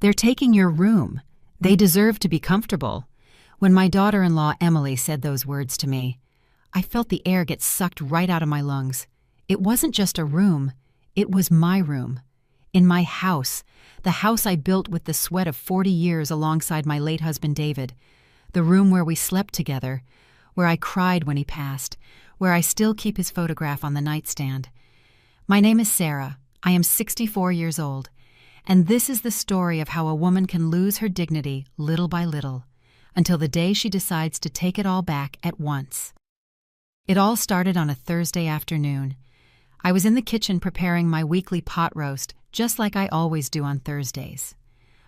They're taking your room. They deserve to be comfortable." When my daughter-in-law Emily said those words to me, I felt the air get sucked right out of my lungs. It wasn't just a room. It was my room. In my house, the house I built with the sweat of 40 years alongside my late husband David, the room where we slept together, where I cried when he passed, where I still keep his photograph on the nightstand. My name is Sarah. I am 64 years old, and this is the story of how a woman can lose her dignity little by little, until the day she decides to take it all back at once. It all started on a Thursday afternoon. I was in the kitchen preparing my weekly pot roast, just like I always do on Thursdays.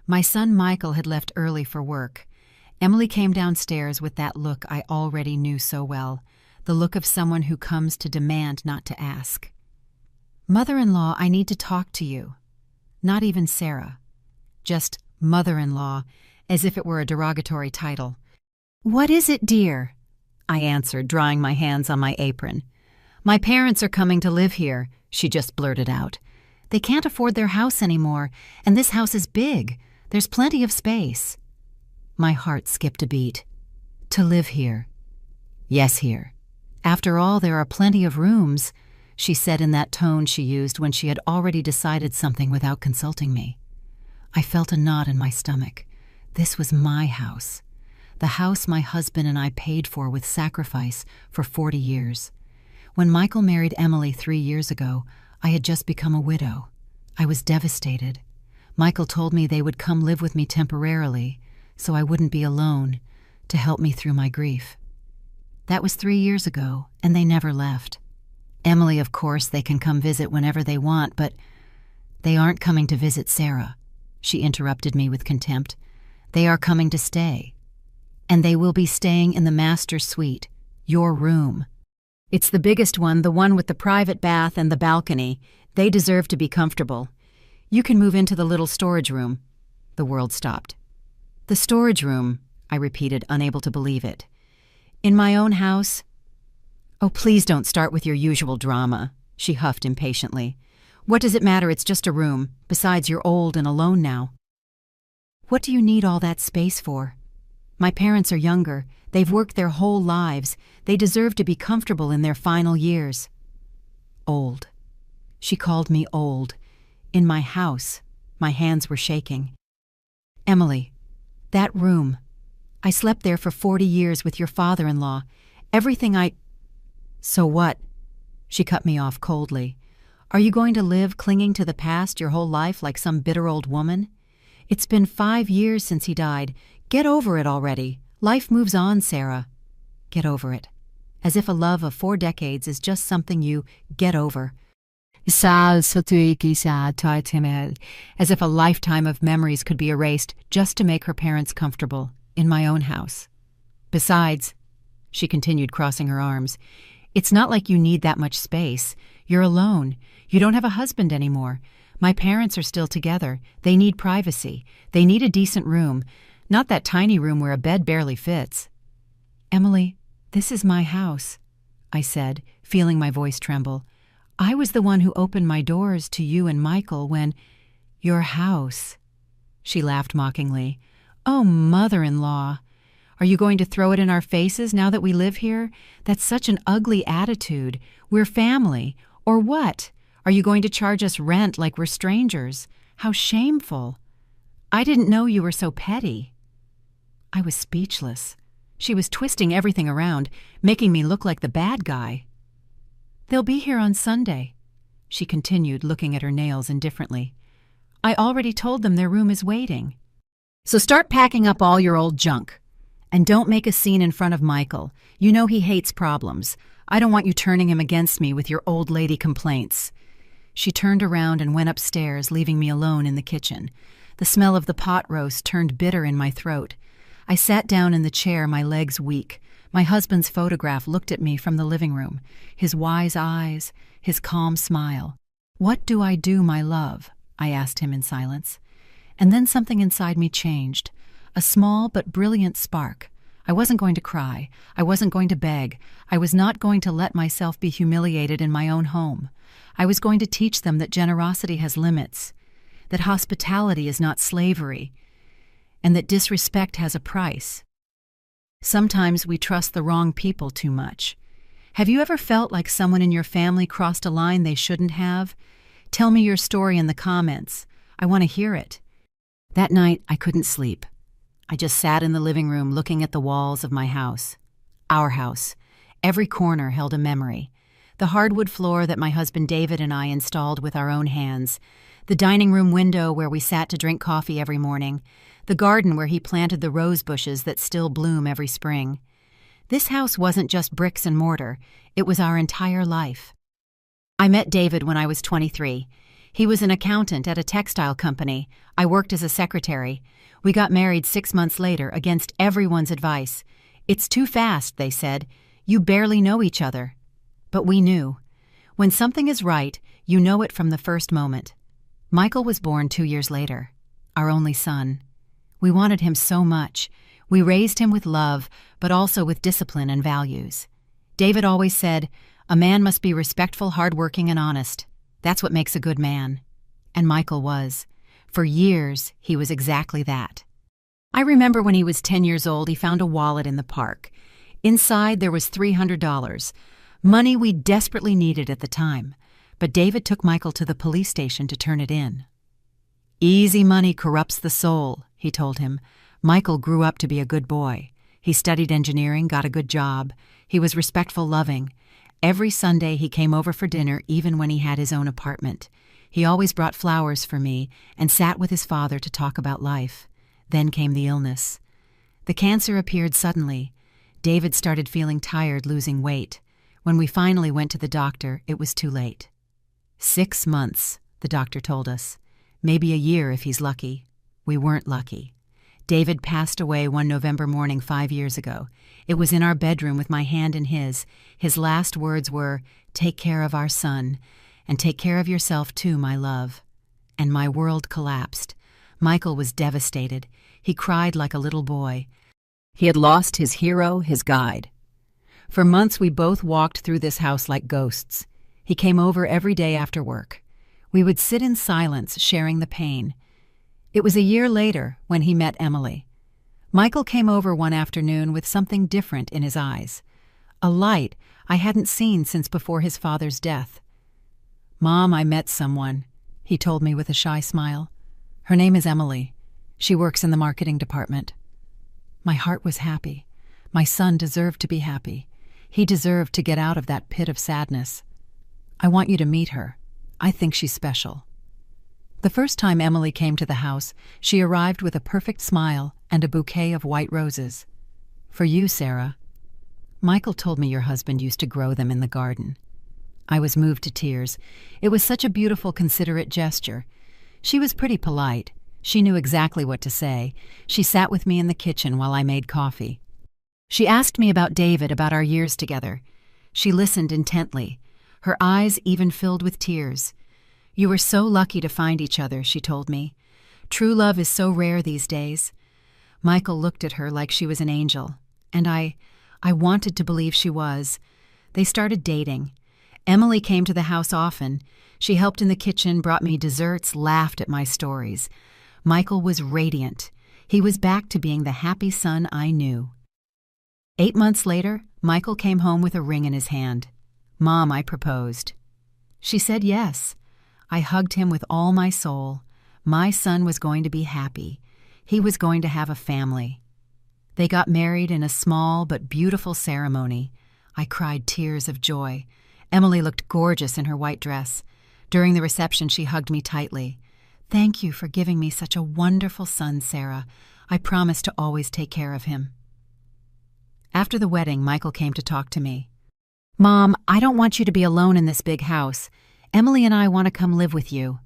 My son Michael had left early for work. Emily came downstairs with that look I already knew so well, the look of someone who comes to demand, not to ask. "Mother-in-law, I need to talk to you." Not even Sarah. Just mother-in-law, as if it were a derogatory title. "What is it, dear?" I answered, drying my hands on my apron. "My parents are coming to live here," she just blurted out. "They can't afford their house anymore, and this house is big. There's plenty of space." My heart skipped a beat. To live here. Yes, here. After all, there are plenty of rooms, she said in that tone she used when she had already decided something without consulting me. I felt a knot in my stomach. This was my house. The house my husband and I paid for with sacrifice for 40 years. When Michael married Emily 3 years ago, I had just become a widow. I was devastated. Michael told me they would come live with me temporarily, so I wouldn't be alone, to help me through my grief. That was 3 years ago, and they never left. Emily, of course, they can come visit whenever they want, but they aren't coming to visit Sarah. She interrupted me with contempt. They are coming to stay. And they will be staying in the master suite, your room. It's the biggest one, the one with the private bath and the balcony. They deserve to be comfortable. You can move into the little storage room. The world stopped. The storage room, I repeated, unable to believe it. In my own house? Oh, please don't start with your usual drama, she huffed impatiently. What does it matter? It's just a room. Besides, you're old and alone now. What do you need all that space for? My parents are younger. They've worked their whole lives. They deserve to be comfortable in their final years. Old. She called me old. In my house. My hands were shaking. Emily, that room. I slept there for 40 years with your father-in-law. So what? She cut me off coldly. Are you going to live clinging to the past your whole life like some bitter old woman? It's been 5 years since he died. Get over it already. Life moves on, Sarah. Get over it. As if a love of 4 decades is just something you get over. As if a lifetime of memories could be erased just to make her parents comfortable, in my own house. Besides, she continued, crossing her arms, it's not like you need that much space. You're alone. You don't have a husband anymore. My parents are still together. They need privacy. They need a decent room, not that tiny room where a bed barely fits. Emily, this is my house, I said, feeling my voice tremble. I was the one who opened my doors to you and Michael when— Your house. She laughed mockingly. Oh, mother-in-law. Are you going to throw it in our faces now that we live here? That's such an ugly attitude. We're family. Or what? Are you going to charge us rent like we're strangers? How shameful. I didn't know you were so petty. I was speechless. She was twisting everything around, making me look like the bad guy. They'll be here on Sunday, she continued, looking at her nails indifferently. I already told them their room is waiting. So start packing up all your old junk. And don't make a scene in front of Michael. You know he hates problems. I don't want you turning him against me with your old lady complaints. She turned around and went upstairs, leaving me alone in the kitchen. The smell of the pot roast turned bitter in my throat. I sat down in the chair, my legs weak. My husband's photograph looked at me from the living room, his wise eyes, his calm smile. What do I do, my love? I asked him in silence. And then something inside me changed. A small but brilliant spark. I wasn't going to cry. I wasn't going to beg. I was not going to let myself be humiliated in my own home. I was going to teach them that generosity has limits. that hospitality is not slavery, and that disrespect has a price. Sometimes we trust the wrong people too much. Have you ever felt like someone in your family crossed a line they shouldn't have? Tell me your story in the comments. I want to hear it. That night, I couldn't sleep. I just sat in the living room looking at the walls of my house. Our house. Every corner held a memory. The hardwood floor that my husband David and I installed with our own hands. The dining room window where we sat to drink coffee every morning. The garden where he planted the rose bushes that still bloom every spring. This house wasn't just bricks and mortar. It was our entire life. I met David when I was 23. He was an accountant at a textile company. I worked as a secretary. We got married 6 months later against everyone's advice. It's too fast, they said. You barely know each other. But we knew. When something is right, you know it from the first moment. Michael was born 2 years later, our only son. We wanted him so much. We raised him with love, but also with discipline and values. David always said, "A man must be respectful, hardworking, and honest. That's what makes a good man." And Michael was. For years, he was exactly that. I remember when he was 10 years old, he found a wallet in the park. Inside, there was $300, money we desperately needed at the time. But David took Michael to the police station to turn it in. "Easy money corrupts the soul," he told him. Michael grew up to be a good boy. He studied engineering, got a good job. He was respectful, loving. Every Sunday he came over for dinner even when he had his own apartment. He always brought flowers for me and sat with his father to talk about life. Then came the illness. The cancer appeared suddenly. David started feeling tired, losing weight. When we finally went to the doctor, it was too late. 6 months, the doctor told us. Maybe a year if he's lucky. We weren't lucky. David passed away one November morning 5 years ago. It was in our bedroom with my hand in his. His last words were, "Take care of our son, and take care of yourself too, my love." And my world collapsed. Michael was devastated. He cried like a little boy. He had lost his hero, his guide. For months we both walked through this house like ghosts. He came over every day after work. We would sit in silence, sharing the pain. It was a year later when he met Emily. Michael came over one afternoon with something different in his eyes. A light I hadn't seen since before his father's death. "Mom, I met someone," he told me with a shy smile. "Her name is Emily. She works in the marketing department." My heart was happy. My son deserved to be happy. He deserved to get out of that pit of sadness. "I want you to meet her. I think she's special." The first time Emily came to the house, she arrived with a perfect smile and a bouquet of white roses. "For you, Sarah." "Michael told me your husband used to grow them in the garden." I was moved to tears. It was such a beautiful, considerate gesture. She was pretty polite. She knew exactly what to say. She sat with me in the kitchen while I made coffee. She asked me about David, about our years together. She listened intently. Her eyes even filled with tears. "You were so lucky to find each other," she told me. "True love is so rare these days." Michael looked at her like she was an angel, and I wanted to believe she was. They started dating. Emily came to the house often. She helped in the kitchen, brought me desserts, laughed at my stories. Michael was radiant. He was back to being the happy son I knew. 8 months later, Michael came home with a ring in his hand. "Mom, I proposed." She said yes. I hugged him with all my soul. My son was going to be happy. He was going to have a family. They got married in a small but beautiful ceremony. I cried tears of joy. Emily looked gorgeous in her white dress. During the reception, she hugged me tightly. "Thank you for giving me such a wonderful son, Sarah. I promise to always take care of him." After the wedding, Michael came to talk to me. "Mom, I don't want you to be alone in this big house. Emily and I want to come live with you.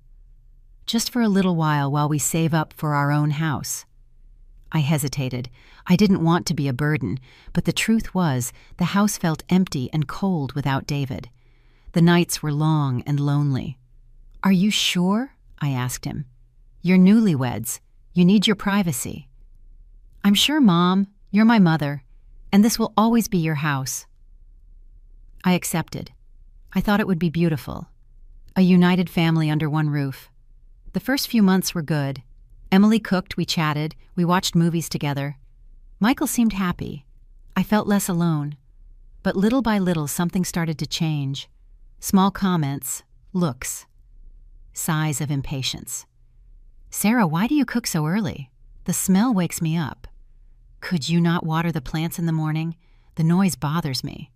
Just for a little while we save up for our own house." I hesitated. I didn't want to be a burden, but the truth was the house felt empty and cold without David. The nights were long and lonely. "Are you sure?" I asked him. "You're newlyweds. You need your privacy." "I'm sure, Mom. You're my mother, and this will always be your house." I accepted. I thought it would be beautiful. A united family under one roof. The first few months were good. Emily cooked, we chatted, we watched movies together. Michael seemed happy. I felt less alone. But little by little, something started to change. Small comments, looks, sighs of impatience. "Sarah, why do you cook so early? The smell wakes me up." "Could you not water the plants in the morning? The noise bothers me."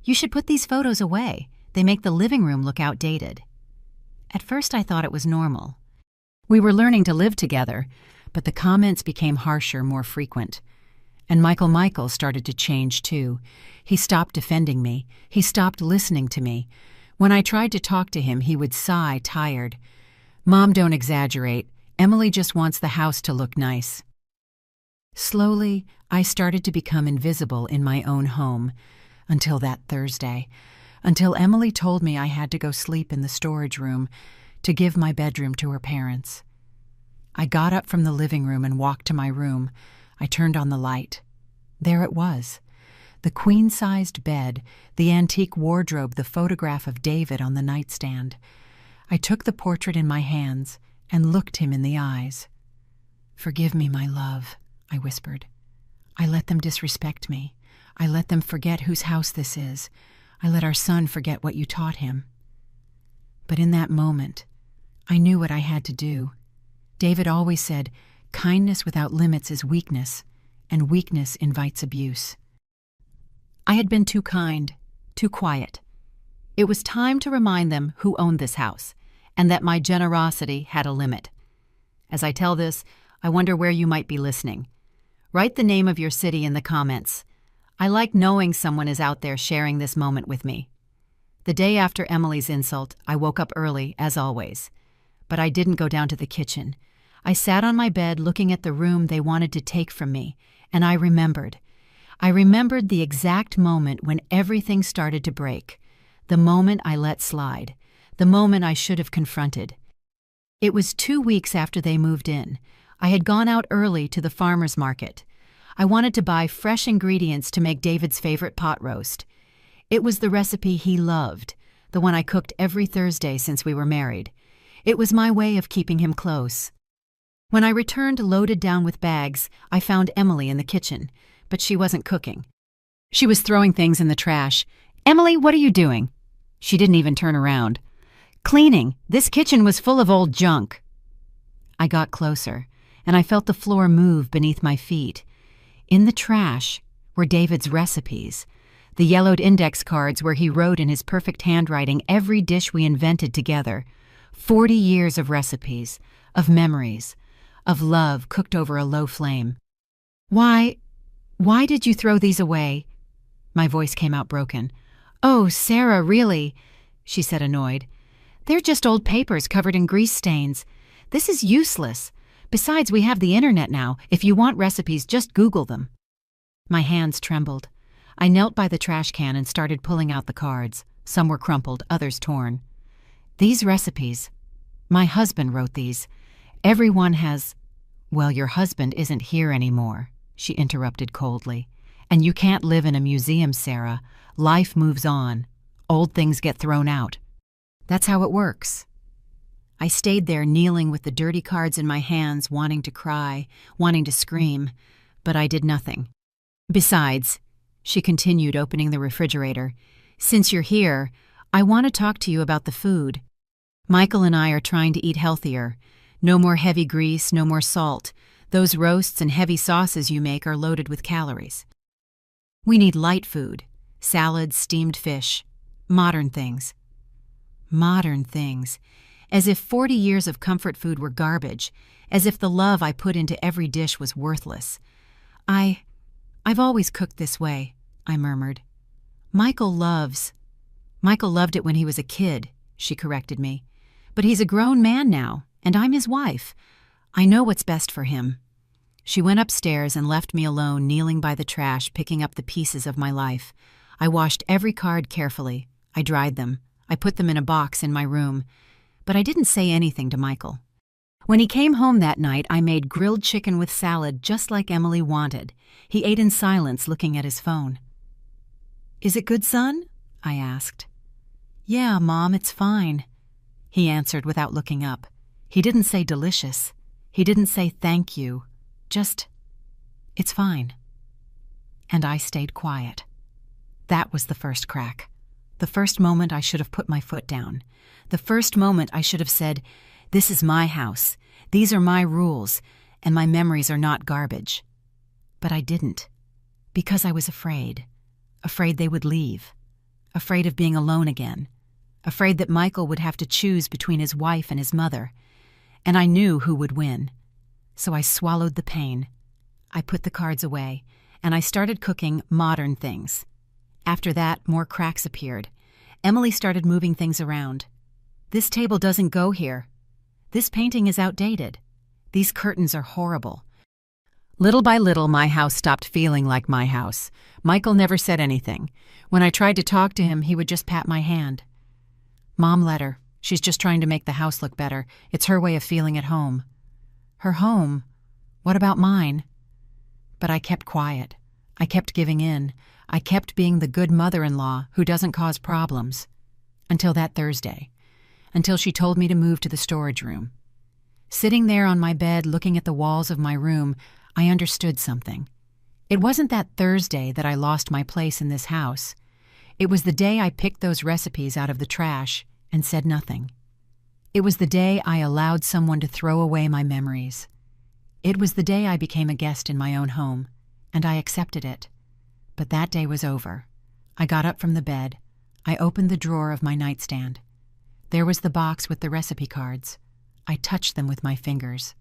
"You should put these photos away. They make the living room look outdated." At first I thought it was normal. We were learning to live together, but the comments became harsher, more frequent. And Michael started to change too. He stopped defending me. He stopped listening to me. When I tried to talk to him, he would sigh, tired. "Mom, don't exaggerate. Emily just wants the house to look nice." Slowly, I started to become invisible in my own home, until that Thursday, until Emily told me I had to go sleep in the storage room to give my bedroom to her parents. I got up from the living room and walked to my room. I turned on the light. There it was. The queen-sized bed, the antique wardrobe, the photograph of David on the nightstand. I took the portrait in my hands and looked him in the eyes. "Forgive me, my love," I whispered. "I let them disrespect me. I let them forget whose house this is. I let our son forget what you taught him." But in that moment, I knew what I had to do. David always said, "Kindness without limits is weakness, and weakness invites abuse." I had been too kind, too quiet. It was time to remind them who owned this house, and that my generosity had a limit. As I tell this, I wonder where you might be listening. Write the name of your city in the comments. I like knowing someone is out there sharing this moment with me. The day after Emily's insult, I woke up early, as always. But I didn't go down to the kitchen. I sat on my bed looking at the room they wanted to take from me, and I remembered. I remembered the exact moment when everything started to break, the moment I let slide, the moment I should have confronted. It was 2 weeks after they moved in. I had gone out early to the farmer's market. I wanted to buy fresh ingredients to make David's favorite pot roast. It was the recipe he loved, the one I cooked every Thursday since we were married. It was my way of keeping him close. When I returned loaded down with bags, I found Emily in the kitchen, but she wasn't cooking. She was throwing things in the trash. "Emily, what are you doing?" She didn't even turn around. "Cleaning. This kitchen was full of old junk." I got closer, and I felt the floor move beneath my feet. In the trash were David's recipes, the yellowed index cards where he wrote in his perfect handwriting every dish we invented together. 40 years of recipes, of memories, of love cooked over a low flame. Why did you throw these away?" My voice came out broken. "Oh, Sarah, really," she said, annoyed. "They're just old papers covered in grease stains. This is useless. Besides, we have the internet now. If you want recipes, just Google them." My hands trembled. I knelt by the trash can and started pulling out the cards. Some were crumpled, others torn. "These recipes. My husband wrote these. Everyone has—" "Well, your husband isn't here anymore," she interrupted coldly. "And you can't live in a museum, Sarah. Life moves on. Old things get thrown out. That's how it works." I stayed there kneeling with the dirty cards in my hands, wanting to cry, wanting to scream, but I did nothing. "Besides," she continued, opening the refrigerator, "since you're here, I want to talk to you about the food. Michael and I are trying to eat healthier. No more heavy grease, no more salt. Those roasts and heavy sauces you make are loaded with calories. We need light food, salads, steamed fish, modern things." Modern things. As if 40 years of comfort food were garbage, as if the love I put into every dish was worthless. I've always cooked this way," I murmured. Michael loved it when he was a kid," she corrected me. "But he's a grown man now, and I'm his wife. I know what's best for him." She went upstairs and left me alone, kneeling by the trash, picking up the pieces of my life. I washed every card carefully. I dried them. I put them in a box in my room. But I didn't say anything to Michael. When he came home that night, I made grilled chicken with salad just like Emily wanted. He ate in silence, looking at his phone. "Is it good, son?" I asked. "Yeah, Mom, it's fine," he answered without looking up. He didn't say delicious. He didn't say thank you. Just, it's fine. And I stayed quiet. That was the first crack. The first moment I should have put my foot down. The first moment I should have said, this is my house. These are my rules, and my memories are not garbage. But I didn't, because I was afraid. Afraid they would leave. Afraid of being alone again. Afraid that Michael would have to choose between his wife and his mother. And I knew who would win. So I swallowed the pain. I put the cards away, and I started cooking modern things. After that, more cracks appeared. Emily started moving things around. This table doesn't go here. This painting is outdated. These curtains are horrible. Little by little, my house stopped feeling like my house. Michael never said anything. When I tried to talk to him, he would just pat my hand. Mom let her. She's just trying to make the house look better. It's her way of feeling at home. Her home? What about mine? But I kept quiet. I kept giving in. I kept being the good mother-in-law who doesn't cause problems. Until that Thursday. Until she told me to move to the storage room. Sitting there on my bed looking at the walls of my room, I understood something. It wasn't that Thursday that I lost my place in this house. It was the day I picked those recipes out of the trash and said nothing. It was the day I allowed someone to throw away my memories. It was the day I became a guest in my own home, and I accepted it. But that day was over. I got up from the bed. I opened the drawer of my nightstand. There was the box with the recipe cards. I touched them with my fingers.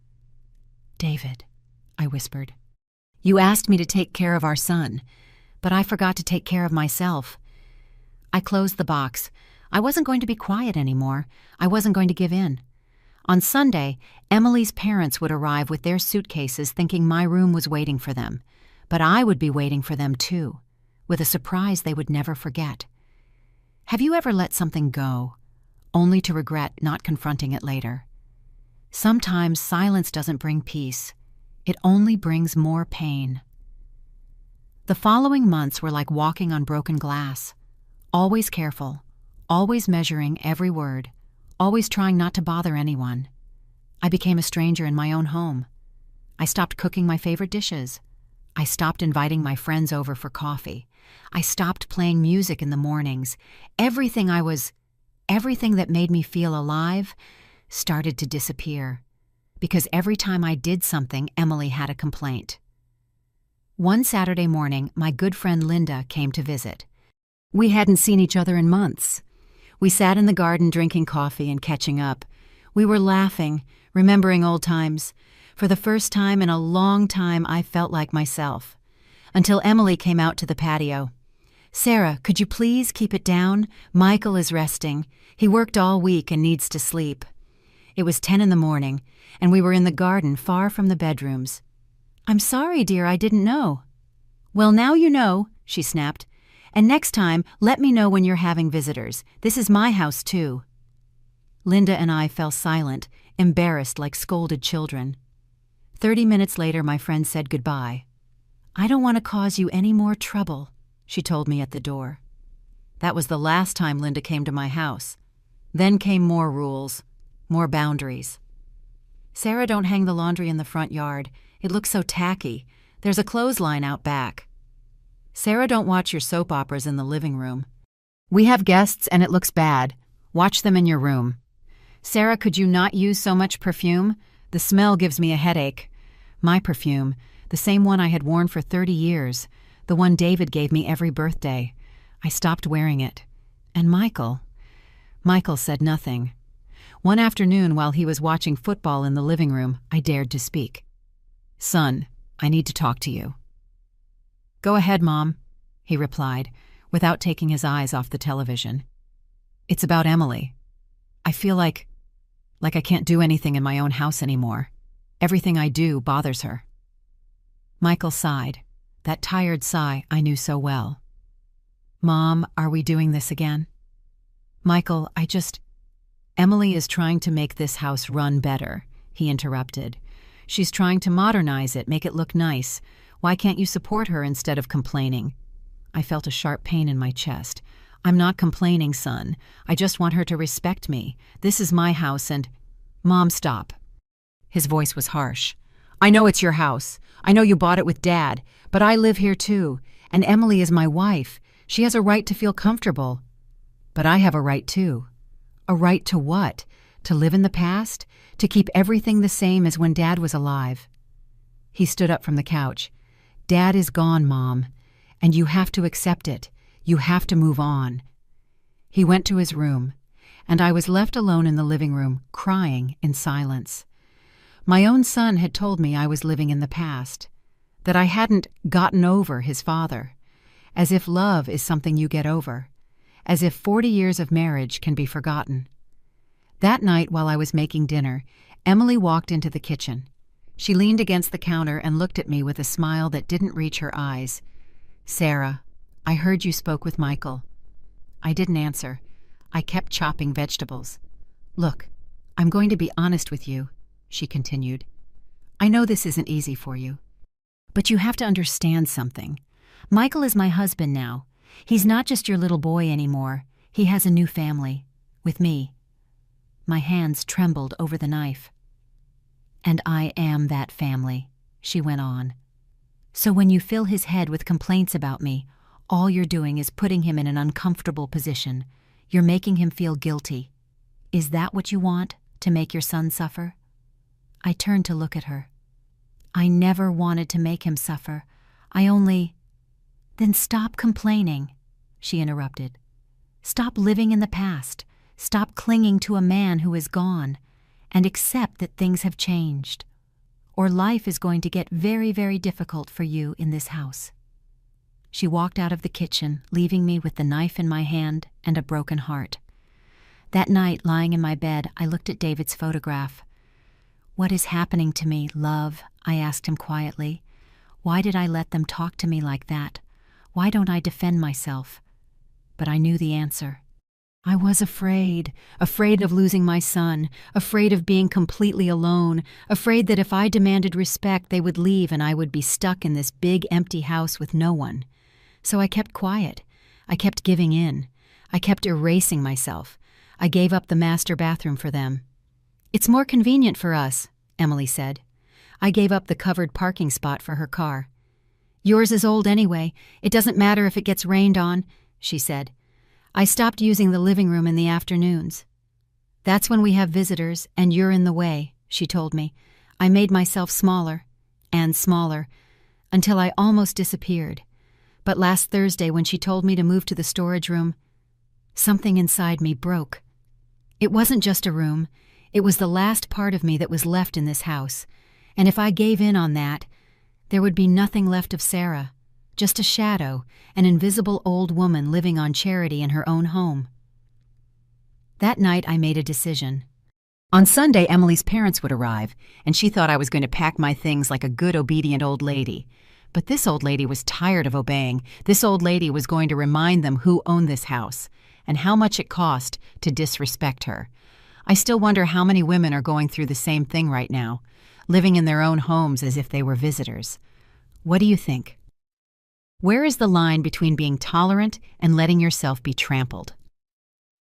David, I whispered. You asked me to take care of our son, but I forgot to take care of myself. I closed the box. I wasn't going to be quiet anymore. I wasn't going to give in. On Sunday, Emily's parents would arrive with their suitcases thinking my room was waiting for them. But I would be waiting for them too, with a surprise they would never forget. Have you ever let something go, only to regret not confronting it later? Sometimes silence doesn't bring peace. It only brings more pain. The following months were like walking on broken glass. Always careful, always measuring every word, always trying not to bother anyone. I became a stranger in my own home. I stopped cooking my favorite dishes. I stopped inviting my friends over for coffee. I stopped playing music in the mornings. Everything that made me feel alive started to disappear. Because every time I did something, Emily had a complaint. One Saturday morning, my good friend Linda came to visit. We hadn't seen each other in months. We sat in the garden drinking coffee and catching up. We were laughing, remembering old times. For the first time in a long time, I felt like myself. Until Emily came out to the patio. Sarah, could you please keep it down? Michael is resting. He worked all week and needs to sleep. It was 10 in the morning, and we were in the garden far from the bedrooms. I'm sorry, dear, I didn't know. Well, now you know, she snapped. And next time, let me know when you're having visitors. This is my house, too. Linda and I fell silent, embarrassed like scolded children. 30 minutes later, my friend said goodbye. I don't want to cause you any more trouble, she told me at the door. That was the last time Linda came to my house. Then came more rules, more boundaries. Sarah, don't hang the laundry in the front yard. It looks so tacky. There's a clothesline out back. Sarah, don't watch your soap operas in the living room. We have guests and it looks bad. Watch them in your room. Sarah, could you not use so much perfume? The smell gives me a headache. My perfume, the same one I had worn for 30 years, the one David gave me every birthday. I stopped wearing it. And Michael said nothing. One afternoon while he was watching football in the living room, I dared to speak. Son, I need to talk to you. Go ahead, Mom, he replied, without taking his eyes off the television. It's about Emily. I feel like I can't do anything in my own house anymore. Everything I do bothers her. Michael sighed, that tired sigh I knew so well. Mom, are we doing this again? Michael, Emily is trying to make this house run better, he interrupted. She's trying to modernize it, make it look nice. Why can't you support her instead of complaining? I felt a sharp pain in my chest. I'm not complaining, son. I just want her to respect me. This is my house and... Mom, stop. His voice was harsh. I know it's your house. I know you bought it with Dad, but I live here too, and Emily is my wife. She has a right to feel comfortable. But I have a right too. A right to what? To live in the past? To keep everything the same as when Dad was alive? He stood up from the couch. Dad is gone, Mom, and you have to accept it. You have to move on. He went to his room, and I was left alone in the living room, crying in silence. My own son had told me I was living in the past, that I hadn't gotten over his father, as if love is something you get over, as if 40 years of marriage can be forgotten. That night, while I was making dinner, Emily walked into the kitchen. She leaned against the counter and looked at me with a smile that didn't reach her eyes. Sarah, I heard you spoke with Michael. I didn't answer. I kept chopping vegetables. Look, I'm going to be honest with you, she continued. I know this isn't easy for you, but you have to understand something. Michael is my husband now. He's not just your little boy anymore. He has a new family, with me. My hands trembled over the knife. And I am that family, she went on. So when you fill his head with complaints about me, all you're doing is putting him in an uncomfortable position. You're making him feel guilty. Is that what you want, to make your son suffer? I turned to look at her. I never wanted to make him suffer. Then stop complaining, she interrupted. Stop living in the past. Stop clinging to a man who is gone, and accept that things have changed, or life is going to get very, very difficult for you in this house. She walked out of the kitchen, leaving me with the knife in my hand and a broken heart. That night, lying in my bed, I looked at David's photograph. What is happening to me, love? I asked him quietly. Why did I let them talk to me like that? Why don't I defend myself? But I knew the answer. I was afraid of losing my son, afraid of being completely alone, afraid that if I demanded respect, they would leave and I would be stuck in this big empty house with no one. So I kept quiet. I kept giving in. I kept erasing myself. I gave up the master bathroom for them. It's more convenient for us, Emily said. I gave up the covered parking spot for her car. Yours is old anyway. It doesn't matter if it gets rained on, she said. I stopped using the living room in the afternoons. That's when we have visitors, and you're in the way, she told me. I made myself smaller and smaller until I almost disappeared. But last Thursday, when she told me to move to the storage room, something inside me broke. It wasn't just a room. It was the last part of me that was left in this house. And if I gave in on that, there would be nothing left of Sarah. Just a shadow, an invisible old woman living on charity in her own home. That night I made a decision. On Sunday, Emily's parents would arrive, and she thought I was going to pack my things like a good, obedient old lady. But this old lady was tired of obeying. This old lady was going to remind them who owned this house, and how much it cost to disrespect her. I still wonder how many women are going through the same thing right now, living in their own homes as if they were visitors. What do you think? Where is the line between being tolerant and letting yourself be trampled?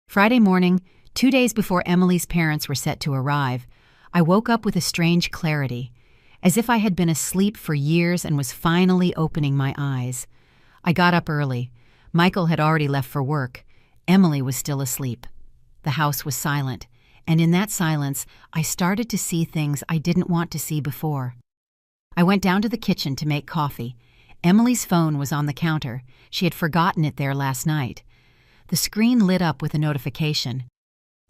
Friday morning, 2 days before Emily's parents were set to arrive, I woke up with a strange clarity, as if I had been asleep for years and was finally opening my eyes. I got up early. Michael had already left for work. Emily was still asleep. The house was silent, and in that silence, I started to see things I didn't want to see before. I went down to the kitchen to make coffee. Emily's phone was on the counter. She had forgotten it there last night. The screen lit up with a notification.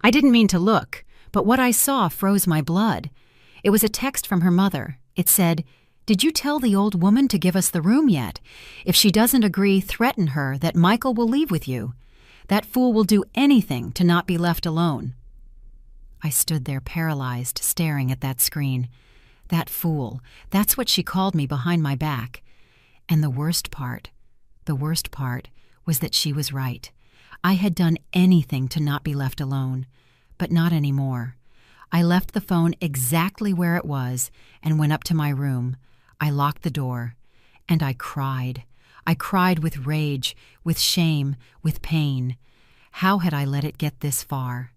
I didn't mean to look, but what I saw froze my blood. It was a text from her mother. It said, "Did you tell the old woman to give us the room yet? If she doesn't agree, threaten her that Michael will leave with you. That fool will do anything to not be left alone." I stood there paralyzed, staring at that screen. That fool, that's what she called me behind my back. And the worst part was that she was right. I had done anything to not be left alone, but not anymore. I left the phone exactly where it was and went up to my room. I locked the door, and I cried. I cried with rage, with shame, with pain. How had I let it get this far?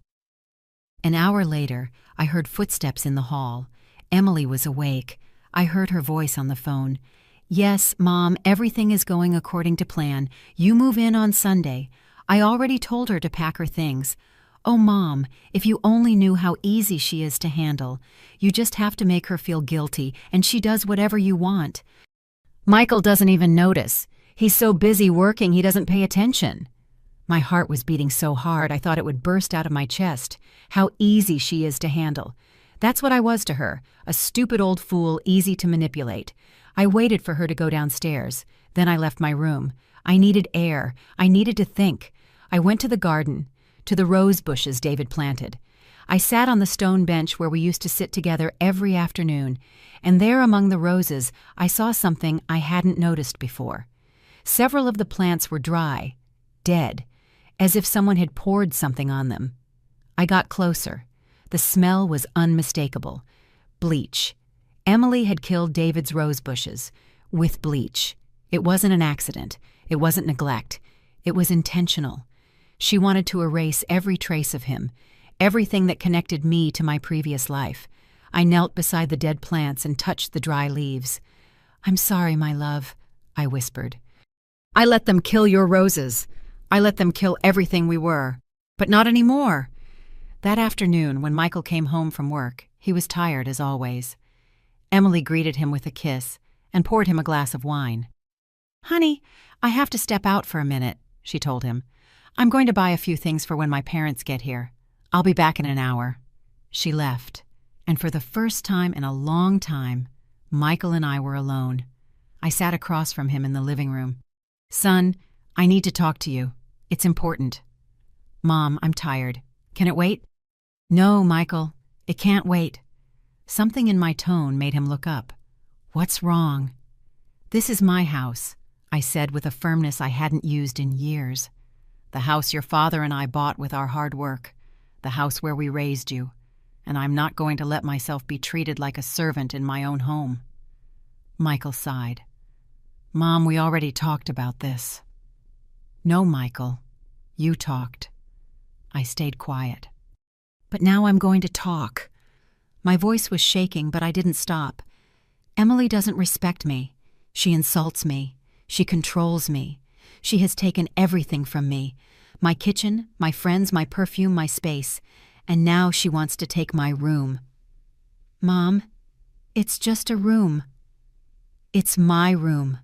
An hour later, I heard footsteps in the hall. Emily was awake. I heard her voice on the phone. "Yes, Mom, everything is going according to plan. You move in on Sunday. I already told her to pack her things. Oh, Mom, if you only knew how easy she is to handle. You just have to make her feel guilty, and she does whatever you want. Michael doesn't even notice. He's so busy working he doesn't pay attention." My heart was beating so hard I thought it would burst out of my chest. How easy she is to handle. That's what I was to her, a stupid old fool, easy to manipulate. I waited for her to go downstairs. Then I left my room. I needed air. I needed to think. I went to the garden, to the rose bushes David planted. I sat on the stone bench where we used to sit together every afternoon, and there among the roses I saw something I hadn't noticed before. Several of the plants were dry, dead, as if someone had poured something on them. I got closer. The smell was unmistakable. Bleach. Emily had killed David's rose bushes with bleach. It wasn't an accident. It wasn't neglect. It was intentional. She wanted to erase every trace of him, everything that connected me to my previous life. I knelt beside the dead plants and touched the dry leaves. "I'm sorry, my love," I whispered. "I let them kill your roses. I let them kill everything we were. But not anymore." That afternoon, when Michael came home from work, he was tired as always. Emily greeted him with a kiss and poured him a glass of wine. "Honey, I have to step out for a minute," she told him. "I'm going to buy a few things for when my parents get here. I'll be back in an hour." She left, and for the first time in a long time, Michael and I were alone. I sat across from him in the living room. "Son, I need to talk to you. It's important." "Mom, I'm tired. Can it wait?" "No, Michael, it can't wait." Something in my tone made him look up. "What's wrong?" "This is my house," I said with a firmness I hadn't used in years. "The house your father and I bought with our hard work. The house where we raised you. And I'm not going to let myself be treated like a servant in my own home." Michael sighed. "Mom, we already talked about this." "No, Michael, you talked." I stayed quiet. "But now I'm going to talk." My voice was shaking, but I didn't stop. "Emily doesn't respect me. She insults me. She controls me. She has taken everything from me. My kitchen, my friends, my perfume, my space. And now she wants to take my room." "Mom, it's just a room." "It's my room."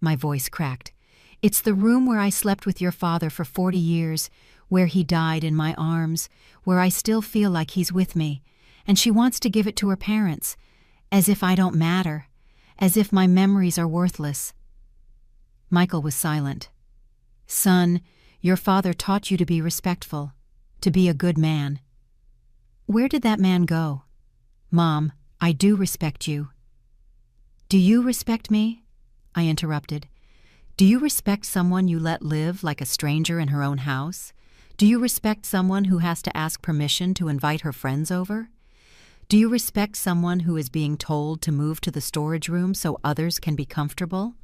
My voice cracked. "It's the room where I slept with your father for 40 years, where he died in my arms, where I still feel like he's with me. And she wants to give it to her parents, as if I don't matter, as if my memories are worthless." Michael was silent. "Son, your father taught you to be respectful, to be a good man." "Where did that man go?" "Mom, I do respect you." "Do you respect me?" I interrupted. "Do you respect someone you let live like a stranger in her own house? Do you respect someone who has to ask permission to invite her friends over? Do you respect someone who is being told to move to the storage room so others can be comfortable?"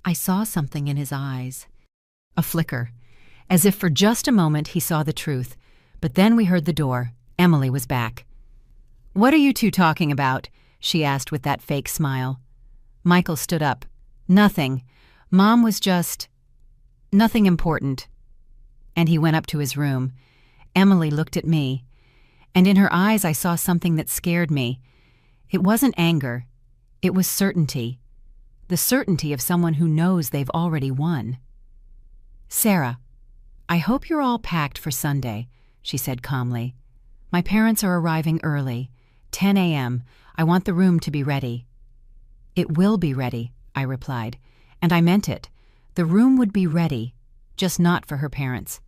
I saw something in his eyes. A flicker, as if for just a moment he saw the truth. But then we heard the door. Emily was back. "What are you two talking about?" she asked with that fake smile. Michael stood up. "Nothing. Mom was just... nothing important." And he went up to his room. Emily looked at me, and in her eyes I saw something that scared me. It wasn't anger. It was certainty. The certainty of someone who knows they've already won. "Sarah, I hope you're all packed for Sunday," she said calmly. "My parents are arriving early. 10 a.m. I want the room to be ready." "It will be ready," I replied, and I meant it. The room would be ready, just not for her parents.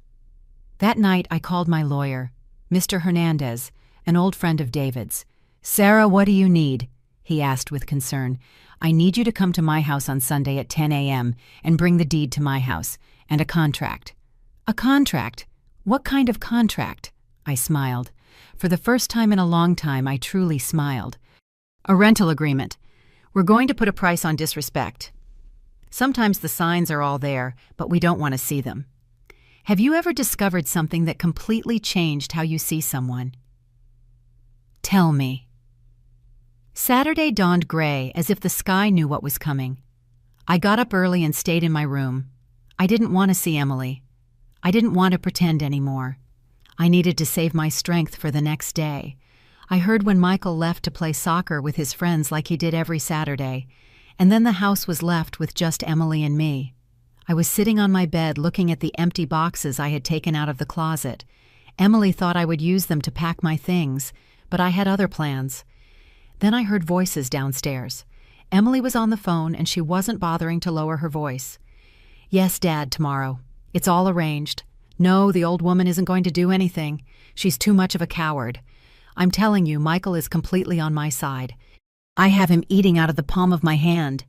That night I called my lawyer, Mr. Hernandez, an old friend of David's. "Sarah, what do you need?" he asked with concern. "I need you to come to my house on Sunday at 10 a.m. and bring the deed to my house, and a contract." "A contract? What kind of contract?" I smiled. For the first time in a long time, I truly smiled. "A rental agreement. We're going to put a price on disrespect. Sometimes the signs are all there, but we don't want to see them. Have you ever discovered something that completely changed how you see someone? Tell me. Saturday dawned gray, as if the sky knew what was coming. I got up early and stayed in my room. I didn't want to see Emily. I didn't want to pretend anymore. I needed to save my strength for the next day. I heard when Michael left to play soccer with his friends like he did every Saturday, and then the house was left with just Emily and me. I was sitting on my bed looking at the empty boxes I had taken out of the closet. Emily thought I would use them to pack my things, but I had other plans. Then I heard voices downstairs. Emily was on the phone and she wasn't bothering to lower her voice. "Yes, Dad, tomorrow. It's all arranged. No, the old woman isn't going to do anything. She's too much of a coward. I'm telling you, Michael is completely on my side. I have him eating out of the palm of my hand."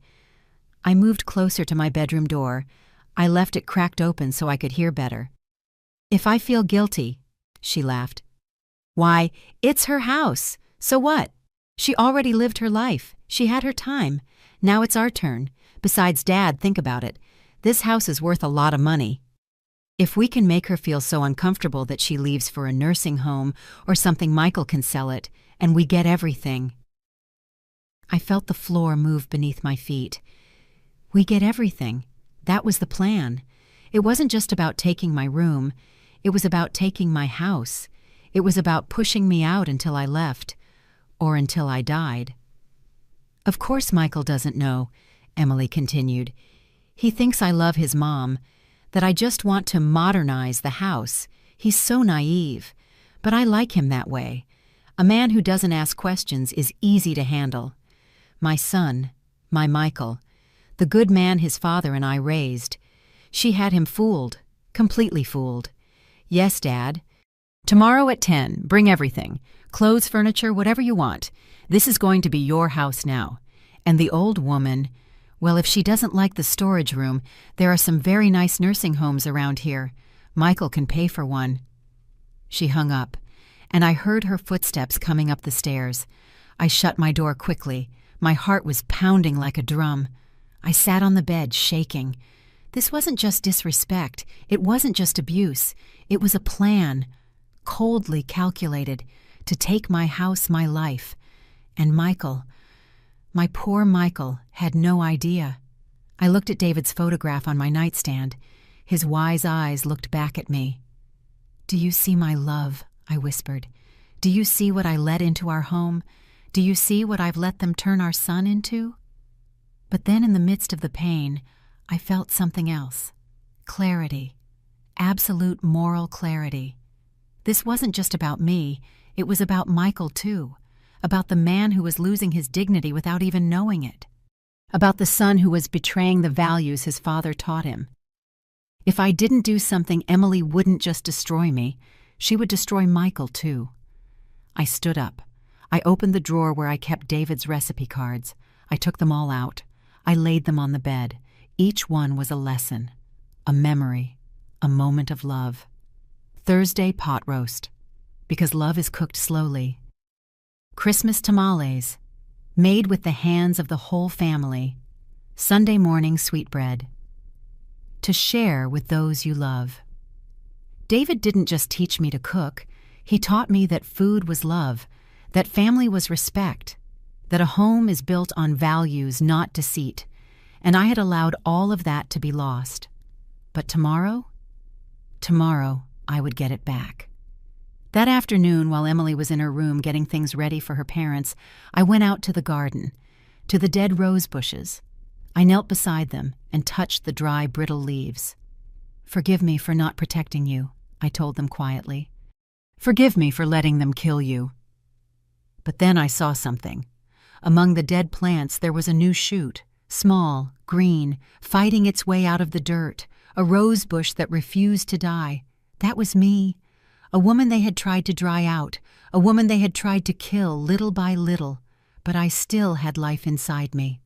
I moved closer to my bedroom door. I left it cracked open so I could hear better. "If I feel guilty," she laughed. "Why, it's her house. So what? She already lived her life. She had her time. Now it's our turn. Besides, Dad, think about it. This house is worth a lot of money. If we can make her feel so uncomfortable that she leaves for a nursing home or something, Michael can sell it, and we get everything." I felt the floor move beneath my feet. We get everything. That was the plan. It wasn't just about taking my room. It was about taking my house. It was about pushing me out until I left, or until I died. "Of course Michael doesn't know," Emily continued. "He thinks I love his mom, that I just want to modernize the house. He's so naive. But I like him that way. A man who doesn't ask questions is easy to handle. My son, my Michael, the good man his father and I raised. She had him fooled, completely fooled. Yes, Dad. Tomorrow at 10, bring everything. Clothes, furniture, whatever you want. This is going to be your house now. And the old woman, well, if she doesn't like the storage room, there are some very nice nursing homes around here. Michael can pay for one." She hung up, and I heard her footsteps coming up the stairs. I shut my door quickly. My heart was pounding like a drum. I sat on the bed, shaking. This wasn't just disrespect. It wasn't just abuse. It was a plan, coldly calculated, to take my house, my life. And Michael, my poor Michael, had no idea. I looked at David's photograph on my nightstand. His wise eyes looked back at me. "Do you see my love?" I whispered. "Do you see what I let into our home? Do you see what I've let them turn our son into?" But then in the midst of the pain, I felt something else. Clarity. Absolute moral clarity. This wasn't just about me. It was about Michael, too. About the man who was losing his dignity without even knowing it. About the son who was betraying the values his father taught him. If I didn't do something, Emily wouldn't just destroy me. She would destroy Michael, too. I stood up. I opened the drawer where I kept David's recipe cards. I took them all out. I laid them on the bed. Each one was a lesson, a memory, a moment of love. Thursday pot roast, because love is cooked slowly. Christmas tamales, made with the hands of the whole family. Sunday morning sweetbread. To share with those you love. David didn't just teach me to cook. He taught me that food was love, that family was respect, that a home is built on values, not deceit, and I had allowed all of that to be lost. But tomorrow I would get it back. That afternoon, while Emily was in her room getting things ready for her parents, I went out to the garden, to the dead rose bushes. I knelt beside them and touched the dry, brittle leaves. "Forgive me for not protecting you," I told them quietly. "Forgive me for letting them kill you." But then I saw something. Among the dead plants there was a new shoot, small, green, fighting its way out of the dirt, a rose bush that refused to die. That was me. A woman they had tried to dry out, a woman they had tried to kill little by little, but I still had life inside me.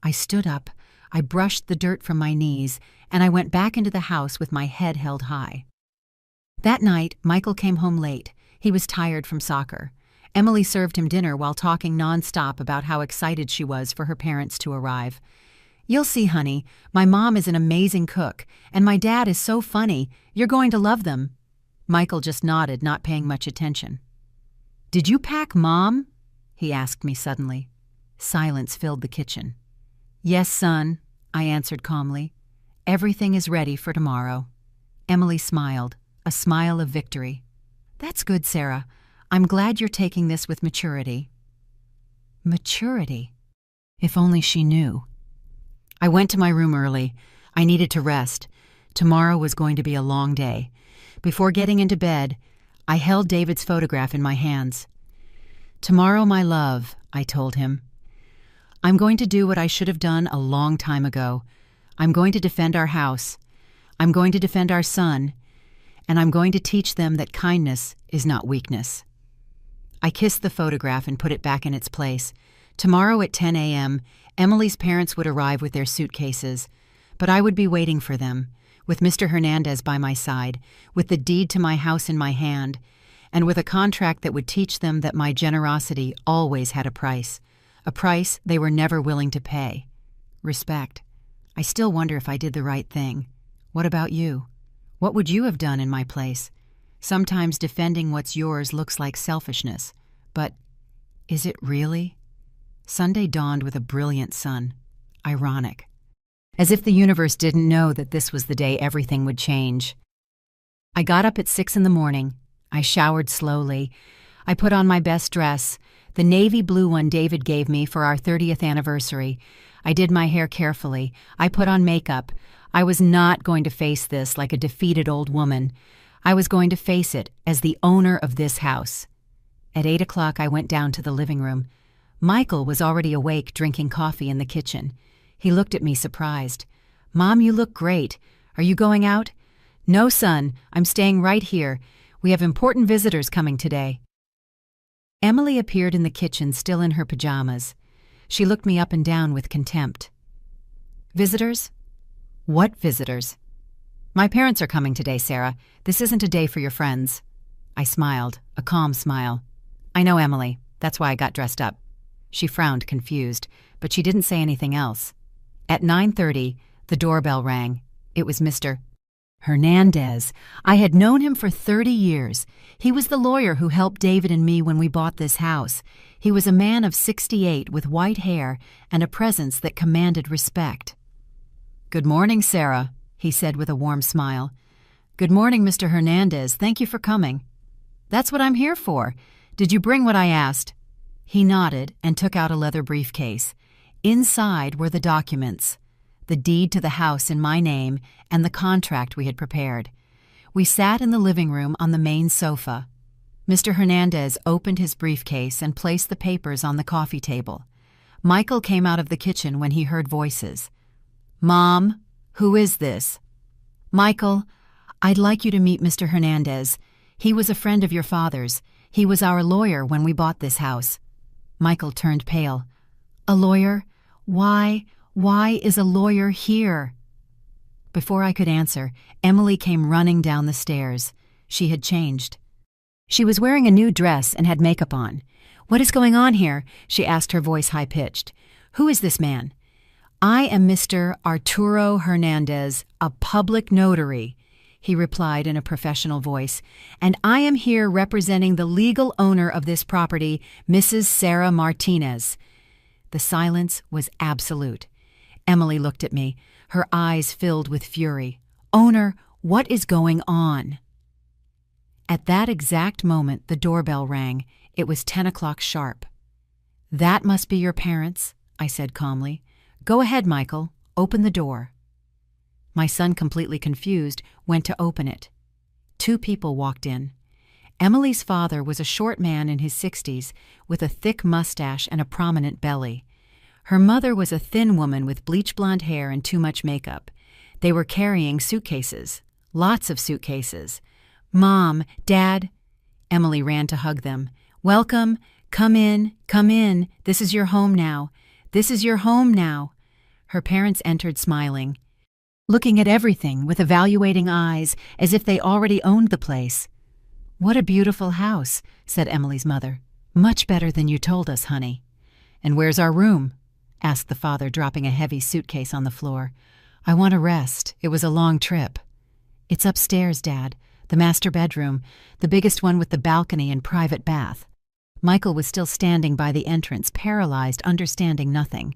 I stood up, I brushed the dirt from my knees, and I went back into the house with my head held high. That night, Michael came home late. He was tired from soccer. Emily served him dinner while talking nonstop about how excited she was for her parents to arrive. You'll see, honey. My mom is an amazing cook, and my dad is so funny. You're going to love them." Michael just nodded, not paying much attention. "Did you pack, Mom?" he asked me suddenly. Silence filled the kitchen. "Yes, son," I answered calmly. "Everything is ready for tomorrow." Emily smiled, a smile of victory. "That's good, Sarah. I'm glad you're taking this with maturity." Maturity? If only she knew. I went to my room early. I needed to rest. Tomorrow was going to be a long day. Before getting into bed, I held David's photograph in my hands. "Tomorrow, my love," I told him. "I'm going to do what I should have done a long time ago. I'm going to defend our house. I'm going to defend our son. And I'm going to teach them that kindness is not weakness." I kissed the photograph and put it back in its place. Tomorrow at 10 a.m., Emily's parents would arrive with their suitcases, but I would be waiting for them, with Mr. Hernandez by my side, with the deed to my house in my hand, and with a contract that would teach them that my generosity always had a price they were never willing to pay. Respect. I still wonder if I did the right thing. What about you? What would you have done in my place? Sometimes defending what's yours looks like selfishness, but is it really? Sunday dawned with a brilliant sun. Ironic. As if the universe didn't know that this was the day everything would change. I got up at 6 in the morning. I showered slowly. I put on my best dress, the navy blue one David gave me for our 30th anniversary. I did my hair carefully. I put on makeup. I was not going to face this like a defeated old woman. I was going to face it as the owner of this house. At 8 o'clock, I went down to the living room. Michael was already awake, drinking coffee in the kitchen. He looked at me surprised. "Mom, you look great. Are you going out?" "No, son. I'm staying right here. We have important visitors coming today." Emily appeared in the kitchen, still in her pajamas. She looked me up and down with contempt. "Visitors? What visitors?" "My parents are coming today, Sarah. This isn't a day for your friends." I smiled, a calm smile. "I know, Emily. That's why I got dressed up." She frowned, confused, but she didn't say anything else. At 9:30, the doorbell rang. It was Mr. Hernandez. I had known him for 30 years. He was the lawyer who helped David and me when we bought this house. He was a man of 68 with white hair and a presence that commanded respect. "Good morning, Sarah," he said with a warm smile. "Good morning, Mr. Hernandez. Thank you for coming." "That's what I'm here for. Did you bring what I asked?" He nodded and took out a leather briefcase. Inside were the documents, the deed to the house in my name and the contract we had prepared. We sat in the living room on the main sofa. Mr. Hernandez opened his briefcase and placed the papers on the coffee table. Michael came out of the kitchen when he heard voices. "Mom, who is this?" "Michael, I'd like you to meet Mr. Hernandez. He was a friend of your father's. He was our lawyer when we bought this house." Michael turned pale. "A lawyer? Why is a lawyer here?" Before I could answer, Emily came running down the stairs. She had changed. She was wearing a new dress and had makeup on. "What is going on here?" she asked, her voice high-pitched. "Who is this man?" "I am Mr. Arturo Hernandez, a public notary," he replied in a professional voice, "and I am here representing the legal owner of this property, Mrs. Sarah Martinez." The silence was absolute. Emily looked at me, her eyes filled with fury. "Owner, what is going on?" At that exact moment, the doorbell rang. It was 10 o'clock sharp. "That must be your parents," I said calmly. "Go ahead, Michael. Open the door." My son, completely confused, went to open it. 2 people walked in. Emily's father was a short man in his 60s with a thick mustache and a prominent belly. Her mother was a thin woman with bleach blonde hair and too much makeup. They were carrying suitcases. Lots of suitcases. "Mom, Dad." Emily ran to hug them. "Welcome. Come in. Come in. This is your home now. This is your home now." Her parents entered smiling, looking at everything with evaluating eyes as if they already owned the place. "What a beautiful house," said Emily's mother. "Much better than you told us, honey." "And where's our room?" asked the father, dropping a heavy suitcase on the floor. "I want to rest. It was a long trip." "It's upstairs, Dad. The master bedroom, the biggest one with the balcony and private bath." Michael was still standing by the entrance, paralyzed, understanding nothing.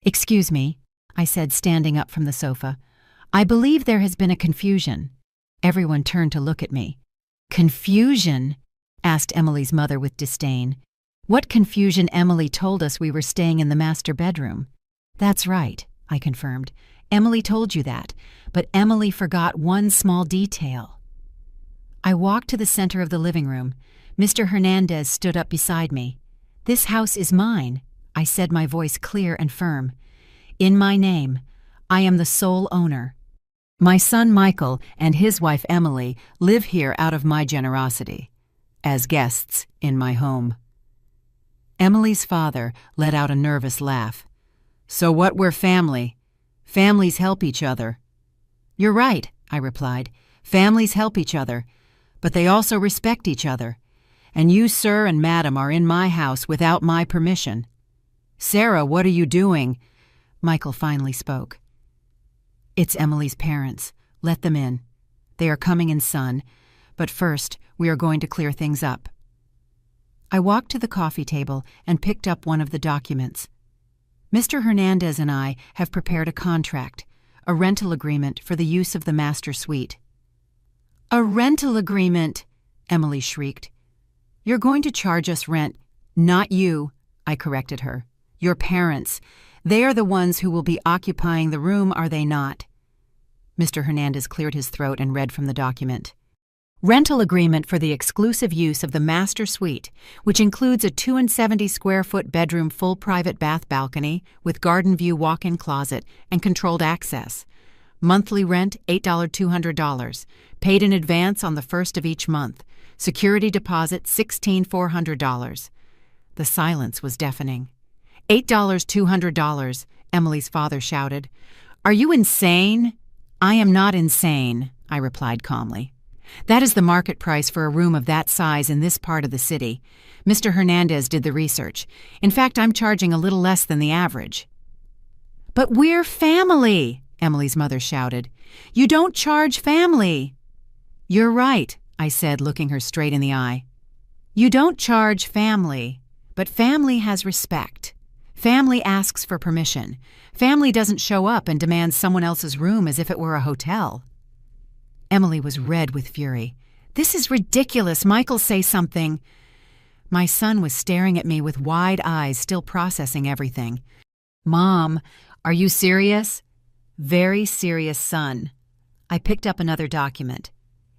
"Excuse me," I said, standing up from the sofa. "I believe there has been a confusion." Everyone turned to look at me. "Confusion?" asked Emily's mother with disdain. "What confusion? Emily told us we were staying in the master bedroom." "That's right," I confirmed. "Emily told you that, but Emily forgot one small detail." I walked to the center of the living room. Mr. Hernandez stood up beside me. "This house is mine," I said, my voice clear and firm. "In my name. I am the sole owner. My son Michael and his wife Emily live here out of my generosity, as guests in my home." Emily's father let out a nervous laugh. "So what, we're family. Families help each other." "You're right," I replied. "Families help each other, but they also respect each other. And you, sir and madam, are in my house without my permission." "Sarah, what are you doing?" Michael finally spoke. "It's Emily's parents. Let them in. They are coming in, son. But first, we are going to clear things up." I walked to the coffee table and picked up one of the documents. "Mr. Hernandez and I have prepared a contract, a rental agreement for the use of the master suite." "A rental agreement!" Emily shrieked. "You're going to charge us rent." "Not you," I corrected her. "Your parents. They are the ones who will be occupying the room, are they not?" Mr. Hernandez cleared his throat and read from the document. "Rental agreement for the exclusive use of the master suite, which includes a 270-square-foot bedroom full private bath balcony with garden view walk-in closet and controlled access. Monthly rent $8,200, paid in advance on the first of each month. Security deposit $16,400. The silence was deafening. $8,200, Emily's father shouted. "Are you insane?" "I am not insane," I replied calmly. "That is the market price for a room of that size in this part of the city. Mr. Hernandez did the research. In fact, I'm charging a little less than the average." "But we're family," Emily's mother shouted. "You don't charge family." "You're right," I said, looking her straight in the eye. "You don't charge family, but family has respect. Family asks for permission. Family doesn't show up and demand someone else's room as if it were a hotel." Emily was red with fury. "This is ridiculous. Michael, say something." My son was staring at me with wide eyes, still processing everything. "Mom, are you serious?" "Very serious, son." I picked up another document.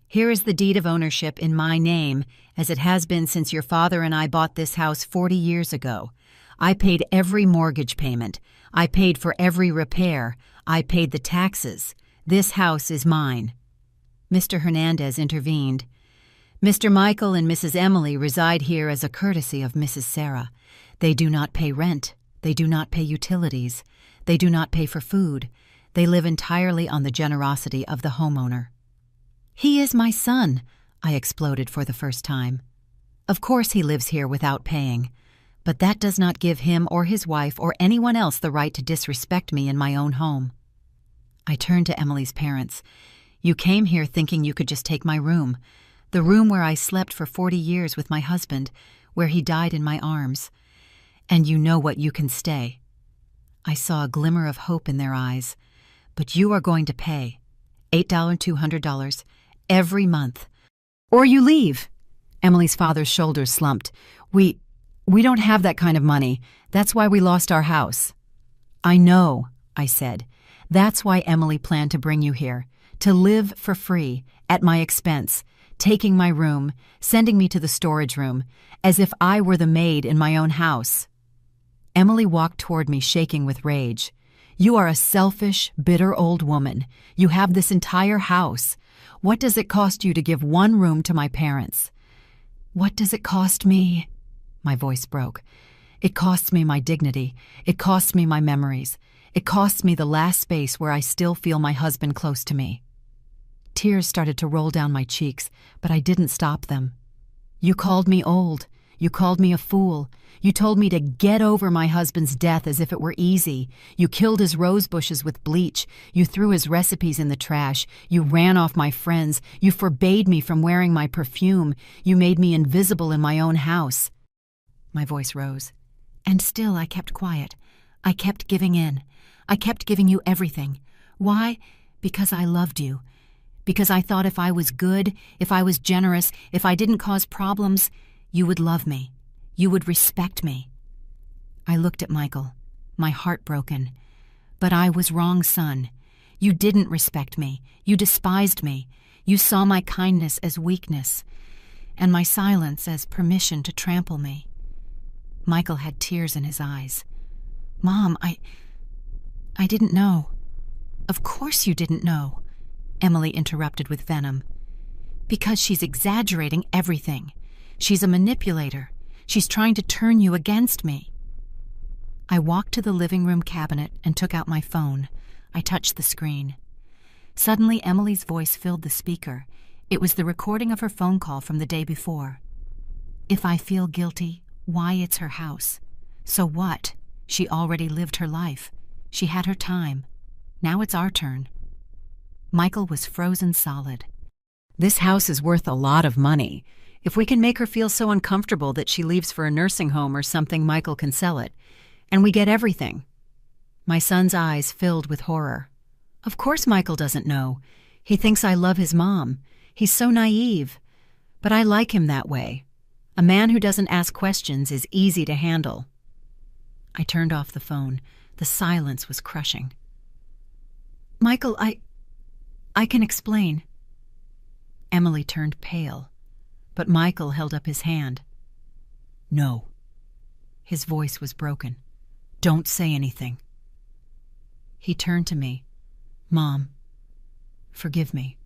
"Here is the deed of ownership in my name, as it has been since your father and I bought this house 40 years ago. I paid every mortgage payment. I paid for every repair. I paid the taxes. This house is mine." Mr. Hernandez intervened. "Mr. Michael and Mrs. Emily reside here as a courtesy of Mrs. Sarah. They do not pay rent. They do not pay utilities. They do not pay for food. They live entirely on the generosity of the homeowner." "He is my son," I exploded for the first time. "Of course he lives here without paying, but that does not give him or his wife or anyone else the right to disrespect me in my own home." I turned to Emily's parents. "You came here thinking you could just take my room, the room where I slept for 40 years with my husband, where he died in my arms. And you know what, you can stay." I saw a glimmer of hope in their eyes. "But you are going to pay $8,200 every month, or you leave." Emily's father's shoulders slumped. We don't have that kind of money. That's why we lost our house." "I know," I said. "That's why Emily planned to bring you here, to live for free, at my expense, taking my room, sending me to the storage room, as if I were the maid in my own house." Emily walked toward me, shaking with rage. "You are a selfish, bitter old woman. You have this entire house. What does it cost you to give one room to my parents?" "What does it cost me?" My voice broke. "It costs me my dignity. It costs me my memories. It costs me the last space where I still feel my husband close to me." Tears started to roll down my cheeks, but I didn't stop them. "You called me old. You called me a fool. You told me to get over my husband's death as if it were easy. You killed his rose bushes with bleach. You threw his recipes in the trash. You ran off my friends. You forbade me from wearing my perfume. You made me invisible in my own house. My voice rose. And still I kept quiet. I kept giving in. I kept giving you everything. Why? Because I loved you. Because I thought if I was good, if I was generous, if I didn't cause problems, you would love me. You would respect me. I looked at Michael, my heart broken. But I was wrong, son. You didn't respect me. You despised me. You saw my kindness as weakness, and my silence as permission to trample me. Michael had tears in his eyes. Mom, I didn't know. Of course you didn't know, Emily interrupted with venom. Because she's exaggerating everything. She's a manipulator. She's trying to turn you against me. I walked to the living room cabinet and took out my phone. I touched the screen. Suddenly, Emily's voice filled the speaker. It was the recording of her phone call from the day before. If I feel guilty, why, it's her house. So what? She already lived her life. She had her time. Now it's our turn. Michael was frozen solid. This house is worth a lot of money. If we can make her feel so uncomfortable that she leaves for a nursing home or something, Michael can sell it. And we get everything. My son's eyes filled with horror. Of course Michael doesn't know. He thinks I love his mom. He's so naive. But I like him that way. A man who doesn't ask questions is easy to handle. I turned off the phone. The silence was crushing. Michael, I can explain. Emily turned pale, but Michael held up his hand. No. His voice was broken. Don't say anything. He turned to me. Mom, forgive me.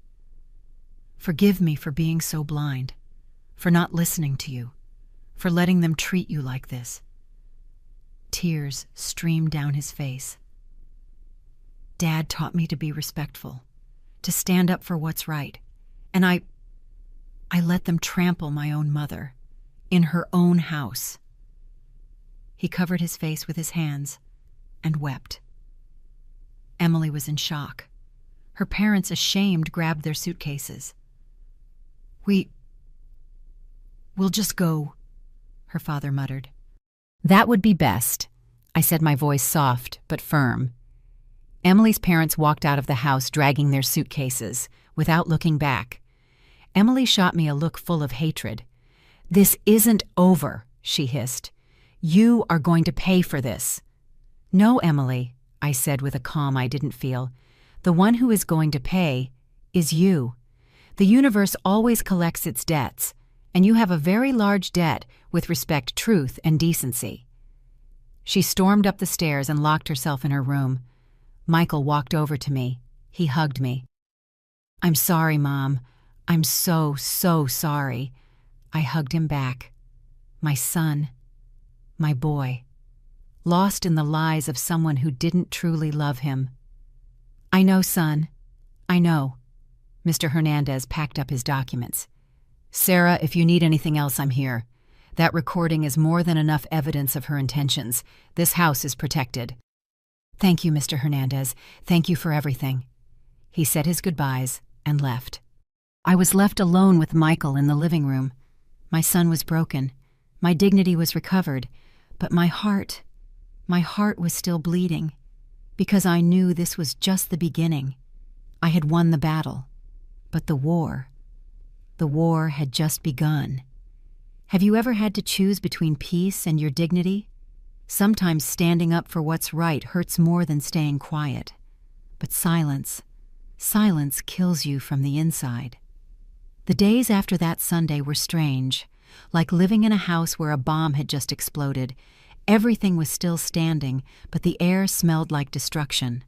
Forgive me for being so blind, for not listening to you, for letting them treat you like this. Tears streamed down his face. Dad taught me to be respectful, to stand up for what's right, and I let them trample my own mother, in her own house. He covered his face with his hands and wept. Emily was in shock. Her parents, ashamed, grabbed their suitcases. We'll just go, her father muttered. That would be best, I said, my voice soft but firm. Emily's parents walked out of the house dragging their suitcases, without looking back. Emily shot me a look full of hatred. This isn't over, she hissed. You are going to pay for this. No, Emily, I said with a calm I didn't feel. The one who is going to pay is you. The universe always collects its debts, and you have a very large debt with respect, truth, and decency. She stormed up the stairs and locked herself in her room. Michael walked over to me. He hugged me. I'm sorry, Mom. I'm so sorry. I hugged him back. My son. My boy. Lost in the lies of someone who didn't truly love him. I know, son. I know. Mr. Hernandez packed up his documents. Sarah, if you need anything else, I'm here. That recording is more than enough evidence of her intentions. This house is protected. Thank you, Mr. Hernandez. Thank you for everything. He said his goodbyes and left. I was left alone with Michael in the living room. My son was broken. My dignity was recovered. But my heart was still bleeding, because I knew this was just the beginning. I had won the battle, but the war had just begun. Have you ever had to choose between peace and your dignity? Sometimes standing up for what's right hurts more than staying quiet. But silence kills you from the inside. The days after that Sunday were strange, like living in a house where a bomb had just exploded. Everything was still standing, but the air smelled like destruction.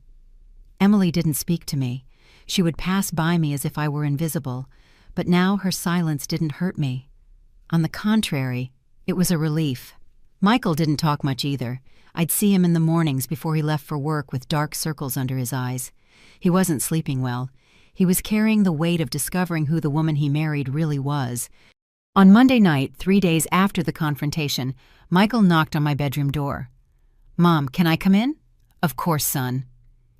Emily didn't speak to me. She would pass by me as if I were invisible, but now her silence didn't hurt me. On the contrary, it was a relief. Michael didn't talk much either. I'd see him in the mornings before he left for work with dark circles under his eyes. He wasn't sleeping well. He was carrying the weight of discovering who the woman he married really was. On Monday night, 3 days after the confrontation, Michael knocked on my bedroom door. "Mom, can I come in?" "Of course, son."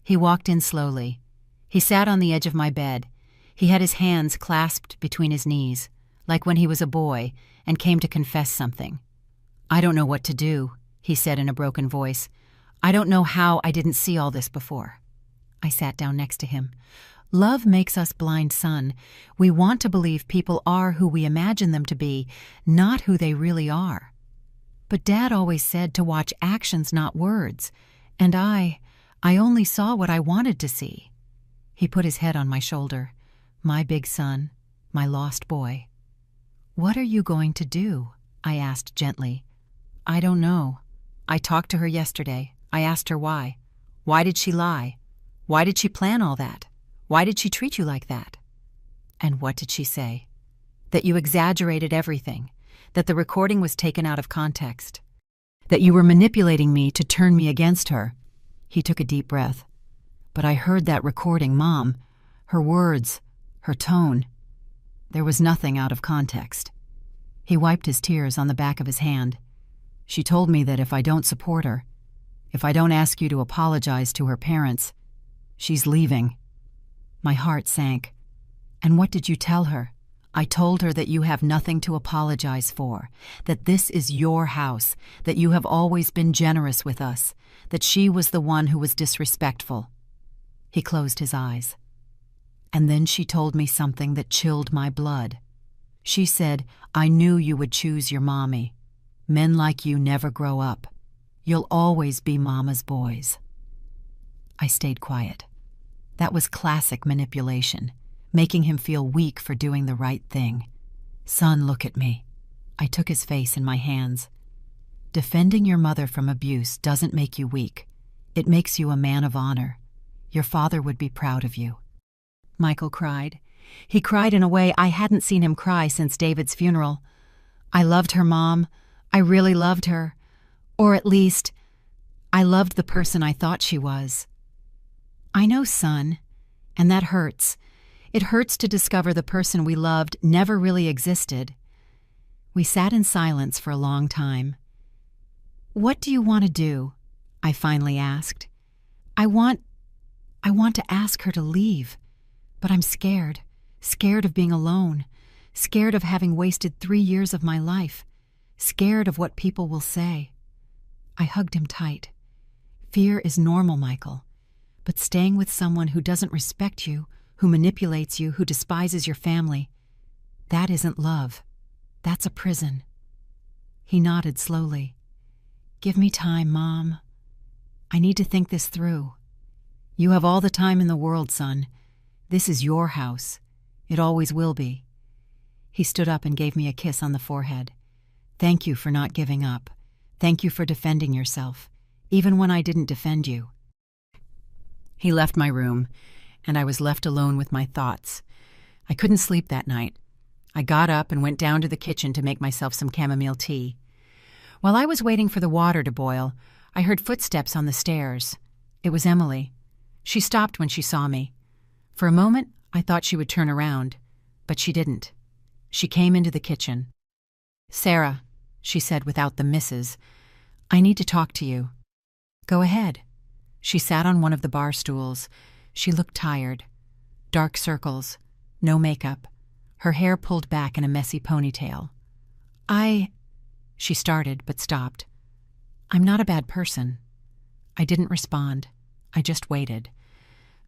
He walked in slowly. He sat on the edge of my bed. He had his hands clasped between his knees, like when he was a boy and came to confess something. "I don't know what to do," he said in a broken voice. "I don't know how I didn't see all this before." I sat down next to him. "Love makes us blind, son. We want to believe people are who we imagine them to be, not who they really are. But Dad always said to watch actions, not words, and I only saw what I wanted to see." He put his head on my shoulder. "My big son, my lost boy." "What are you going to do?" I asked gently. "I don't know. I talked to her yesterday. I asked her why. Why did she lie? Why did she plan all that? Why did she treat you like that?" "And what did she say?" "That you exaggerated everything, that the recording was taken out of context, that you were manipulating me to turn me against her." He took a deep breath. "But I heard that recording, Mom. Her words, her tone. There was nothing out of context." He wiped his tears on the back of his hand. "She told me that if I don't support her, if I don't ask you to apologize to her parents, she's leaving." My heart sank. "And what did you tell her?" "I told her that you have nothing to apologize for, that this is your house, that you have always been generous with us, that she was the one who was disrespectful." He closed his eyes. "And then she told me something that chilled my blood. She said, 'I knew you would choose your mommy. Men like you never grow up. You'll always be Mama's boys.'" I stayed quiet. That was classic manipulation, making him feel weak for doing the right thing. "Son, look at me." I took his face in my hands. "Defending your mother from abuse doesn't make you weak. It makes you a man of honor. Your father would be proud of you." Michael cried. He cried in a way I hadn't seen him cry since David's funeral. "I loved her, Mom. I really loved her. Or at least, I loved the person I thought she was." "I know, son, and that hurts. It hurts to discover the person we loved never really existed." We sat in silence for a long time. "What do you want to do?" I finally asked. I want to ask her to leave, but I'm scared of being alone, scared of having wasted 3 years of my life, scared of what people will say." I hugged him tight. "Fear is normal, Michael, but staying with someone who doesn't respect you, who manipulates you, who despises your family, that isn't love. That's a prison." He nodded slowly. "Give me time, Mom. I need to think this through. You have all the time in the world, son. This is your house. It always will be." He stood up and gave me a kiss on the forehead. "Thank you for not giving up. Thank you for defending yourself, even when I didn't defend you." He left my room, and I was left alone with my thoughts. I couldn't sleep that night. I got up and went down to the kitchen to make myself some chamomile tea. While I was waiting for the water to boil, I heard footsteps on the stairs. It was Emily. She stopped when she saw me. For a moment, I thought she would turn around, but she didn't. She came into the kitchen. "Sarah," she said without the Mrs., "I need to talk to you." "Go ahead." She sat on one of the bar stools. She looked tired. Dark circles, no makeup, her hair pulled back in a messy ponytail. She started, but stopped. "I'm not a bad person." I didn't respond. I just waited.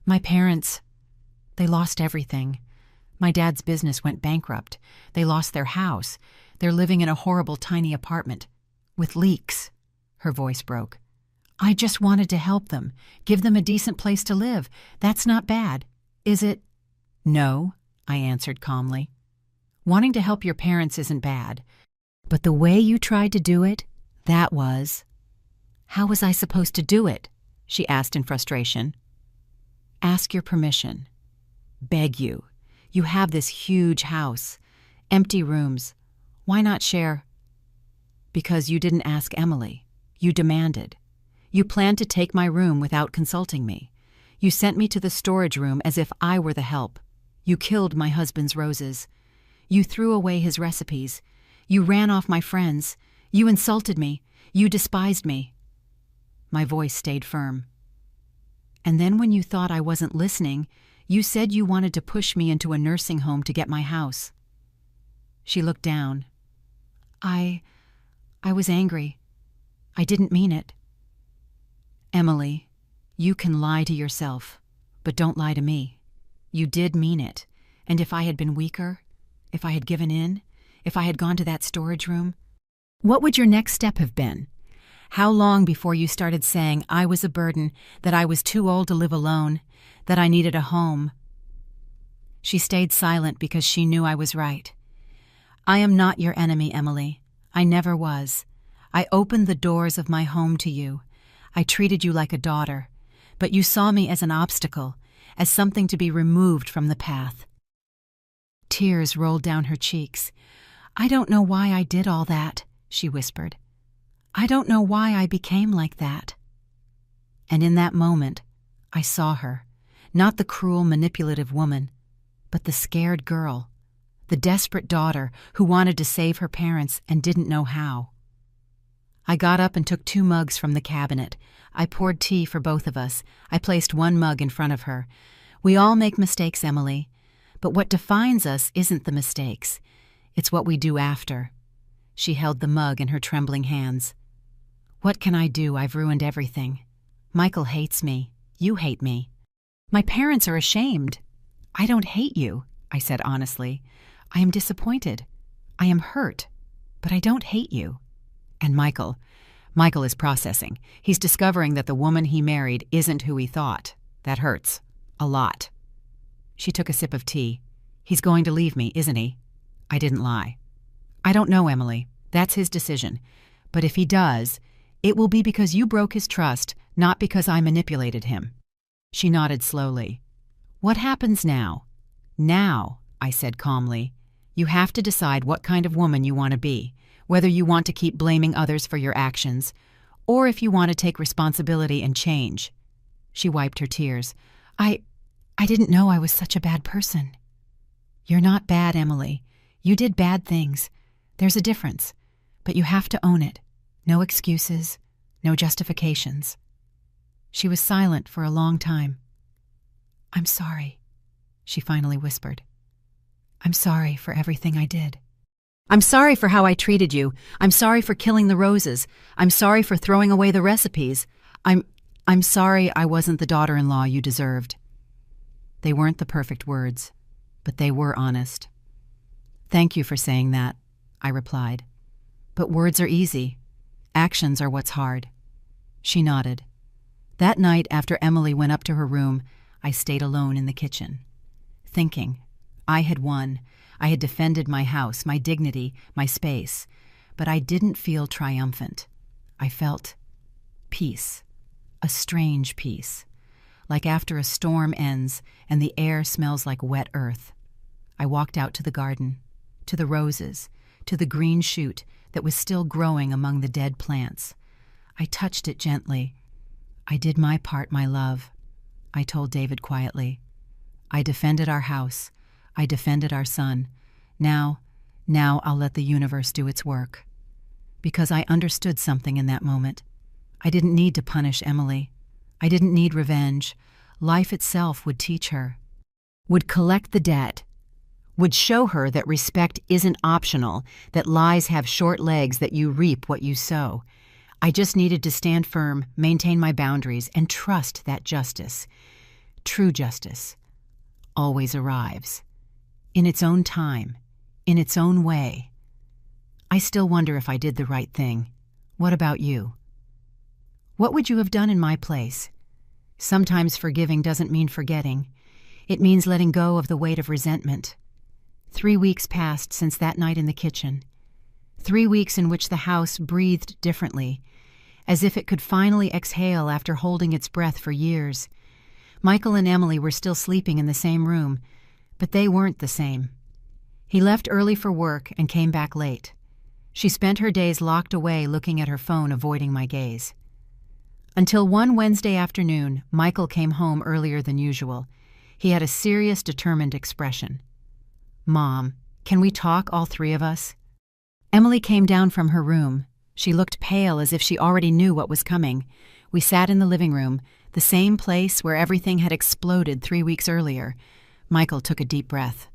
"My parents, they lost everything. My dad's business went bankrupt. They lost their house. They're living in a horrible tiny apartment. With leaks." Her voice broke. "I just wanted to help them, give them a decent place to live. That's not bad, is it?" "No," I answered calmly. "Wanting to help your parents isn't bad. But the way you tried to do it, that was." "How was I supposed to do it?" she asked in frustration. "Ask your permission. Beg you. You have this huge house, empty rooms. Why not share?" "Because you didn't ask Emily. You demanded. You planned to take my room without consulting me. You sent me to the storage room as if I were the help. You killed my husband's roses. You threw away his recipes. You ran off my friends. You insulted me. You despised me. My voice stayed firm. And then when you thought I wasn't listening, you said you wanted to push me into a nursing home to get my house. She looked down. I was angry. I didn't mean it. Emily, you can lie to yourself, but don't lie to me. You did mean it, and if I had been weaker, if I had given in, if I had gone to that storage room, what would your next step have been? How long before you started saying I was a burden, that I was too old to live alone, that I needed a home? She stayed silent because she knew I was right. I am not your enemy, Emily. I never was. I opened the doors of my home to you. I treated you like a daughter, but you saw me as an obstacle, as something to be removed from the path. Tears rolled down her cheeks. I don't know why I did all that, she whispered. I don't know why I became like that. And in that moment, I saw her, not the cruel, manipulative woman, but the scared girl, the desperate daughter who wanted to save her parents and didn't know how. I got up and took 2 mugs from the cabinet. I poured tea for both of us. I placed 1 mug in front of her. We all make mistakes, Emily, but what defines us isn't the mistakes. It's what we do after. She held the mug in her trembling hands. What can I do? I've ruined everything. Michael hates me. You hate me. My parents are ashamed. I don't hate you, I said honestly. I am disappointed. I am hurt, but I don't hate you. And Michael is processing. He's discovering that the woman he married isn't who he thought. That hurts. A lot. She took a sip of tea. He's going to leave me, isn't he? I didn't lie. I don't know, Emily. That's his decision. But if he does, it will be because you broke his trust, not because I manipulated him. She nodded slowly. What happens now? Now, I said calmly, you have to decide what kind of woman you want to be, whether you want to keep blaming others for your actions, or if you want to take responsibility and change. She wiped her tears. I didn't know I was such a bad person. You're not bad, Emily. You did bad things. There's a difference. But you have to own it. No excuses, no justifications. She was silent for a long time. I'm sorry, she finally whispered. I'm sorry for everything I did. I'm sorry for how I treated you. I'm sorry for killing the roses. I'm sorry for throwing away the recipes. I'm sorry I wasn't the daughter-in-law you deserved. They weren't the perfect words, but they were honest. Thank you for saying that, I replied. But words are easy. Actions are what's hard. She nodded. That night, after Emily went up to her room, I stayed alone in the kitchen, thinking. I had won. I had defended my house, my dignity, my space, but I didn't feel triumphant. I felt peace, a strange peace, like after a storm ends and the air smells like wet earth. I walked out to the garden, to the roses, to the green shoot that was still growing among the dead plants. I touched it gently. I did my part, my love, I told David quietly. I defended our house. I defended our son. Now I'll let the universe do its work. Because I understood something in that moment. I didn't need to punish Emily. I didn't need revenge. Life itself would teach her, would collect the debt, would show her that respect isn't optional, that lies have short legs, that you reap what you sow. I just needed to stand firm, maintain my boundaries, and trust that justice, true justice, always arrives. In its own time, in its own way. I still wonder if I did the right thing. What about you? What would you have done in my place? Sometimes forgiving doesn't mean forgetting. It means letting go of the weight of resentment. 3 weeks passed since that night in the kitchen. 3 weeks in which the house breathed differently, as if it could finally exhale after holding its breath for years. Michael and Emily were still sleeping in the same room, but they weren't the same. He left early for work and came back late. She spent her days locked away looking at her phone, avoiding my gaze. Until one Wednesday afternoon, Michael came home earlier than usual. He had a serious, determined expression. "Mom," Can we talk, all three of us?" Emily came down from her room. She looked pale, as if she already knew what was coming. We sat in the living room, the same place where everything had exploded 3 weeks earlier. Michael took a deep breath.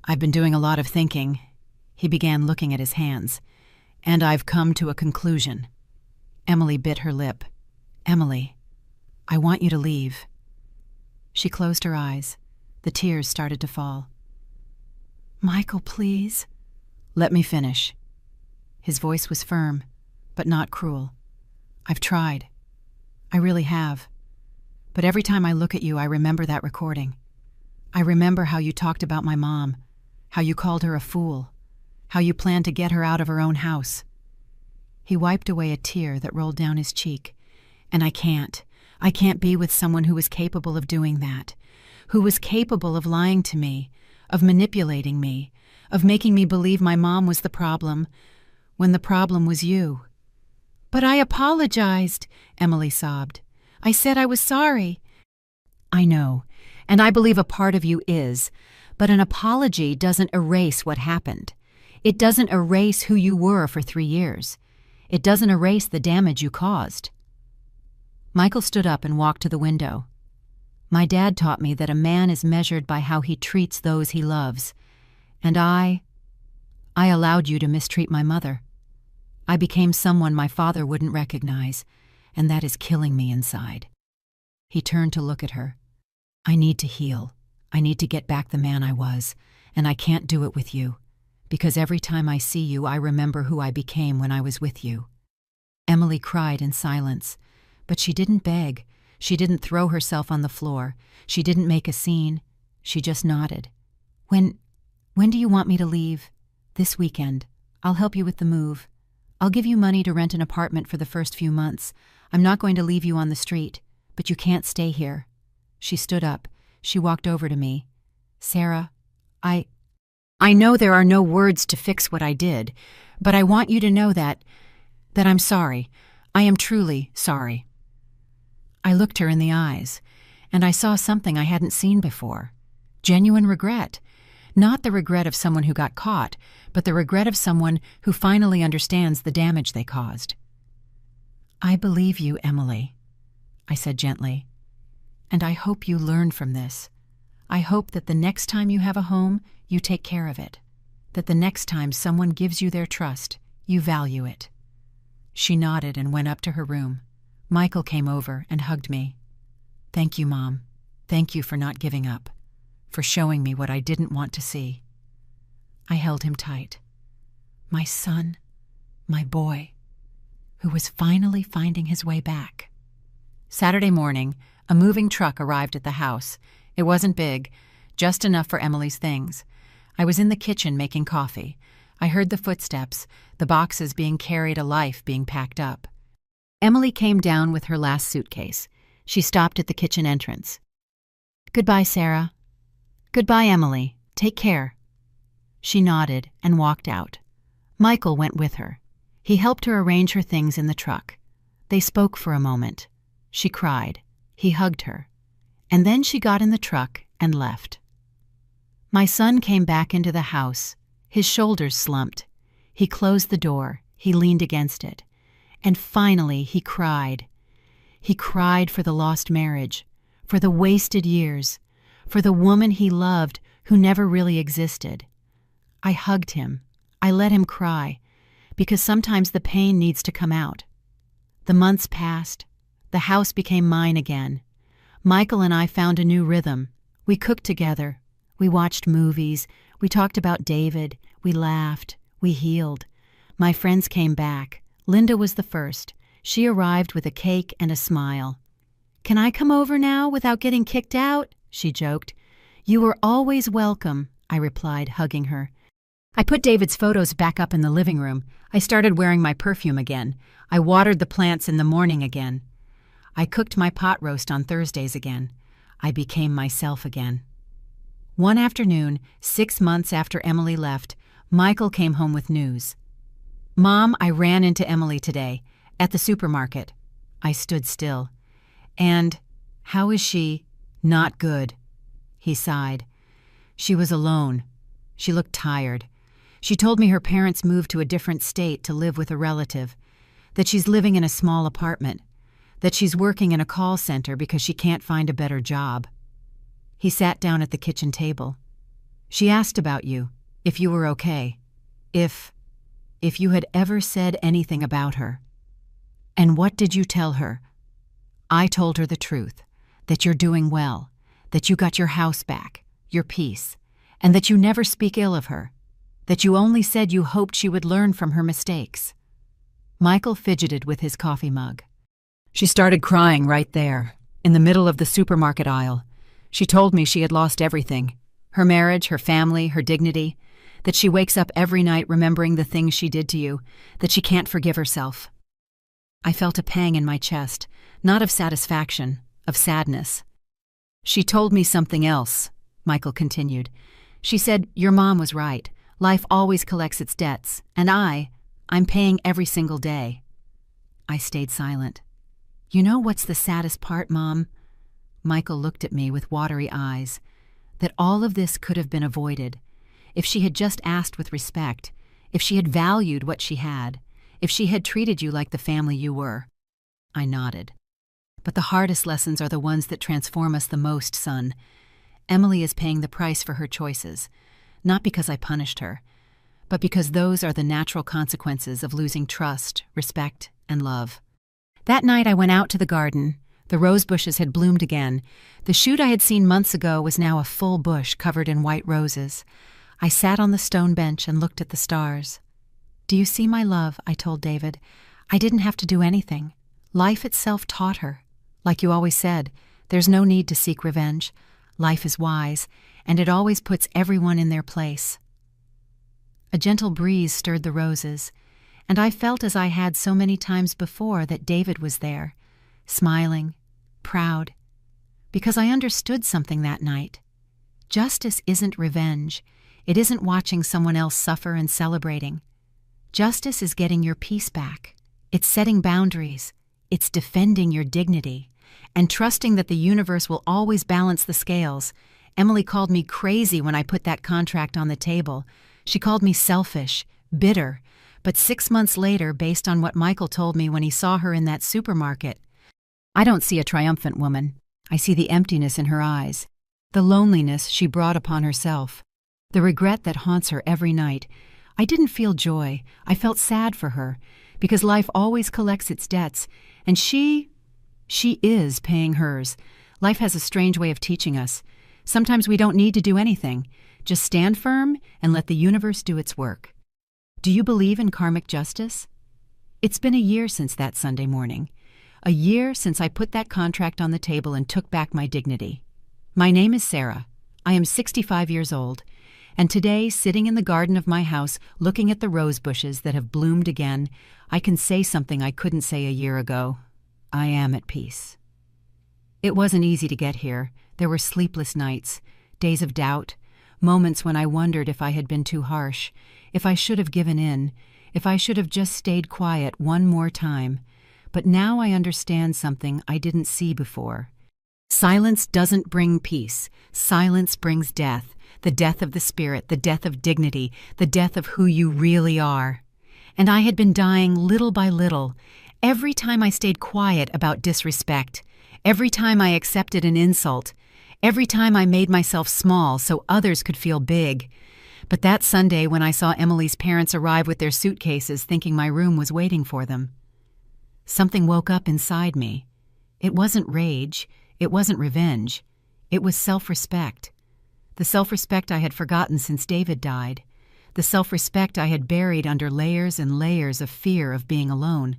"I've been doing a lot of thinking." He began looking at his hands. "And I've come to a conclusion." Emily bit her lip. "Emily, I want you to leave." She closed her eyes. The tears started to fall. "Michael, please." "Let me finish." His voice was firm, but not cruel. "I've tried. I really have. But every time I look at you, I remember that recording. I remember how you talked about my mom, how you called her a fool, how you planned to get her out of her own house." He wiped away a tear that rolled down his cheek. "And I can't be with someone who was capable of doing that, who was capable of lying to me, of manipulating me, of making me believe my mom was the problem, when the problem was you." "But I apologized," Emily sobbed. "I said I was sorry." "I know, and I believe a part of you is, but an apology doesn't erase what happened. It doesn't erase who you were for 3 years. It doesn't erase the damage you caused." Michael stood up and walked to the window. "My dad taught me that a man is measured by how he treats those he loves. And I allowed you to mistreat my mother. I became someone my father wouldn't recognize, and that is killing me inside." He turned to look at her. "I need to heal. I need to get back the man I was, and I can't do it with you, because every time I see you, I remember who I became when I was with you." Emily cried in silence, but she didn't beg. She didn't throw herself on the floor. She didn't make a scene. She just nodded. When do you want me to leave?" "This weekend. I'll help you with the move. I'll give you money to rent an apartment for the first few months. I'm not going to leave you on the street, but you can't stay here." She stood up. She walked over to me. "Sarah, I know there are no words to fix what I did, but I want you to know that I'm sorry. I am truly sorry." I looked her in the eyes, and I saw something I hadn't seen before. Genuine regret. Not the regret of someone who got caught, but the regret of someone who finally understands the damage they caused. "I believe you, Emily," I said gently, "and I hope you learn from this. I hope that the next time you have a home, you take care of it. That the next time someone gives you their trust, you value it." She nodded and went up to her room. Michael came over and hugged me. "Thank you, Mom. Thank you for not giving up, for showing me what I didn't want to see." I held him tight. My son, my boy, who was finally finding his way back. Saturday morning, a moving truck arrived at the house. It wasn't big, just enough for Emily's things. I was in the kitchen making coffee. I heard the footsteps, the boxes being carried, a life being packed up. Emily came down with her last suitcase. She stopped at the kitchen entrance. "Goodbye, Sarah." "Goodbye, Emily. Take care." She nodded and walked out. Michael went with her. He helped her arrange her things in the truck. They spoke for a moment. She cried. He hugged her. And then she got in the truck and left. My son came back into the house. His shoulders slumped. He closed the door. He leaned against it. And finally he cried. He cried for the lost marriage, for the wasted years, for the woman he loved who never really existed. I hugged him. I let him cry, because sometimes the pain needs to come out. The months passed. The house became mine again. Michael and I found a new rhythm. We cooked together. We watched movies. We talked about David. We laughed. We healed. My friends came back. Linda was the first. She arrived with a cake and a smile. "Can I come over now without getting kicked out?" she joked. "You were always welcome," I replied, hugging her. I put David's photos back up in the living room. I started wearing my perfume again. I watered the plants in the morning again. I cooked my pot roast on Thursdays again. I became myself again. One afternoon, 6 months after Emily left, Michael came home with news. "Mom, I ran into Emily today, at the supermarket." I stood still. "And how is she?" "Not good." He sighed. "She was alone. She looked tired. She told me her parents moved to a different state to live with a relative, that she's living in a small apartment, that she's working in a call center because she can't find a better job. He sat down at the kitchen table. She asked about you, if you were okay, if you had ever said anything about her. And what did you tell her? I told her the truth, that you're doing well, that you got your house back, your peace, and that you never speak ill of her, that you only said you hoped she would learn from her mistakes. Michael fidgeted with his coffee mug. She started crying right there, in the middle of the supermarket aisle. She told me she had lost everything, her marriage, her family, her dignity, that she wakes up every night remembering the things she did to you, that she can't forgive herself. I felt a pang in my chest, not of satisfaction, of sadness. She told me something else, Michael continued. She said, your mom was right. Life always collects its debts, and I'm paying every single day. I stayed silent. You know what's the saddest part, Mom? Michael looked at me with watery eyes. That all of this could have been avoided. If she had just asked with respect, if she had valued what she had, if she had treated you like the family you were. I nodded. But the hardest lessons are the ones that transform us the most, son. Emily is paying the price for her choices, not because I punished her, but because those are the natural consequences of losing trust, respect, and love. That night I went out to the garden. The rose bushes had bloomed again. The shoot I had seen months ago was now a full bush covered in white roses. I sat on the stone bench and looked at the stars. Do you see, my love, I told David. I didn't have to do anything. Life itself taught her. Like you always said, there's no need to seek revenge. Life is wise, and it always puts everyone in their place. A gentle breeze stirred the roses, and I felt as I had so many times before that David was there, smiling, proud, because I understood something that night. Justice isn't revenge. It isn't watching someone else suffer and celebrating. Justice is getting your peace back. It's setting boundaries. It's defending your dignity and trusting that the universe will always balance the scales. Emily called me crazy when I put that contract on the table. She called me selfish, bitter. But 6 months later, based on what Michael told me when he saw her in that supermarket, I don't see a triumphant woman. I see the emptiness in her eyes, the loneliness she brought upon herself, the regret that haunts her every night. I didn't feel joy. I felt sad for her, because life always collects its debts, and she is paying hers. Life has a strange way of teaching us. Sometimes we don't need to do anything. Just stand firm and let the universe do its work. Do you believe in karmic justice? It's been a year since that Sunday morning. A year since I put that contract on the table and took back my dignity. My name is Sarah. I am 65 years old. And today, sitting in the garden of my house, looking at the rose bushes that have bloomed again, I can say something I couldn't say a year ago. I am at peace. It wasn't easy to get here. There were sleepless nights, days of doubt, moments when I wondered if I had been too harsh, if I should have given in, if I should have just stayed quiet one more time. But now I understand something I didn't see before. Silence doesn't bring peace. Silence brings death. The death of the spirit, the death of dignity, the death of who you really are. And I had been dying little by little, every time I stayed quiet about disrespect, every time I accepted an insult, every time I made myself small so others could feel big. But that Sunday when I saw Emily's parents arrive with their suitcases thinking my room was waiting for them, something woke up inside me. It wasn't rage, it wasn't revenge, it was self-respect. The self-respect I had forgotten since David died. The self-respect I had buried under layers and layers of fear of being alone.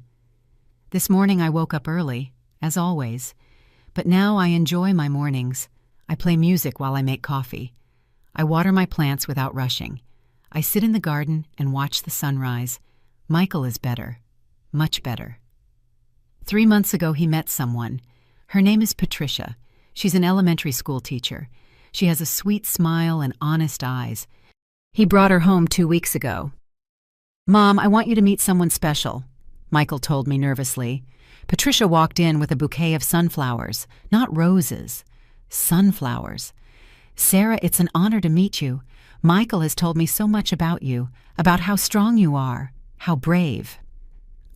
This morning I woke up early, as always. But now I enjoy my mornings. I play music while I make coffee. I water my plants without rushing. I sit in the garden and watch the sunrise. Michael is better. Much better. 3 months ago he met someone. Her name is Patricia. She's an elementary school teacher. She has a sweet smile and honest eyes. He brought her home 2 weeks ago. Mom, I want you to meet someone special, Michael told me nervously. Patricia walked in with a bouquet of sunflowers, not roses. Sunflowers. Sarah, it's an honor to meet you. Michael has told me so much about you, about how strong you are, how brave."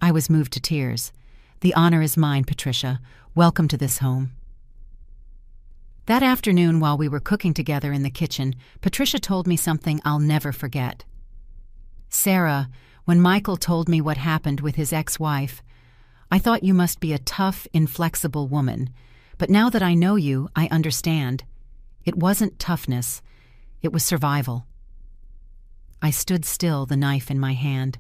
I was moved to tears. "The honor is mine, Patricia. Welcome to this home." That afternoon, while we were cooking together in the kitchen, Patricia told me something I'll never forget. "Sarah, when Michael told me what happened with his ex-wife, I thought you must be a tough, inflexible woman. But now that I know you, I understand. It wasn't toughness. It was survival." I stood still, the knife in my hand.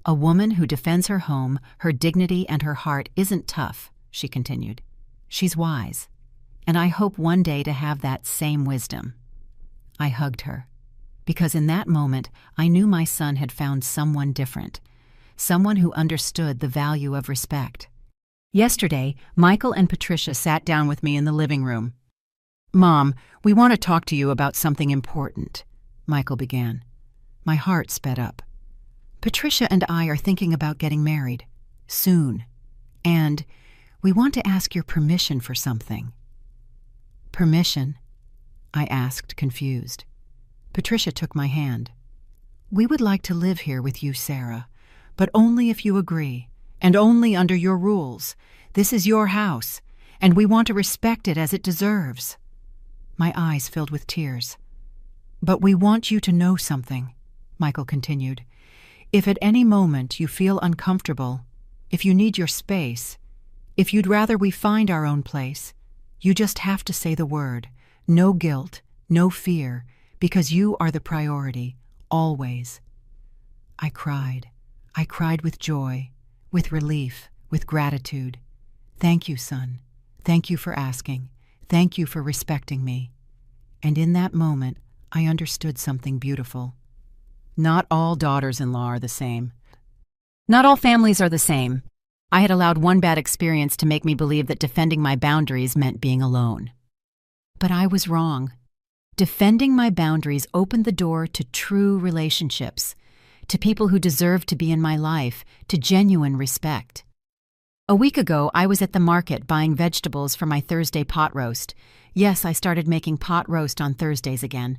"A woman who defends her home, her dignity, and her heart isn't tough," she continued. "She's wise. And I hope one day to have that same wisdom." I hugged her, because in that moment I knew my son had found someone different, someone who understood the value of respect. Yesterday, Michael and Patricia sat down with me in the living room. "Mom, we want to talk to you about something important," Michael began. My heart sped up. "Patricia and I are thinking about getting married. Soon. And we want to ask your permission for something." "Permission?" I asked, confused. Patricia took my hand. "We would like to live here with you, Sarah, but only if you agree, and only under your rules. This is your house, and we want to respect it as it deserves." My eyes filled with tears. "But we want you to know something," Michael continued. "If at any moment you feel uncomfortable, if you need your space, if you'd rather we find our own place, you just have to say the word. No guilt, no fear, because you are the priority, always." I cried. I cried with joy, with relief, with gratitude. "Thank you, son. Thank you for asking. Thank you for respecting me." And in that moment, I understood something beautiful. Not all daughters-in-law are the same. Not all families are the same. I had allowed one bad experience to make me believe that defending my boundaries meant being alone. But I was wrong. Defending my boundaries opened the door to true relationships, to people who deserved to be in my life, to genuine respect. A week ago, I was at the market buying vegetables for my Thursday pot roast. Yes, I started making pot roast on Thursdays again.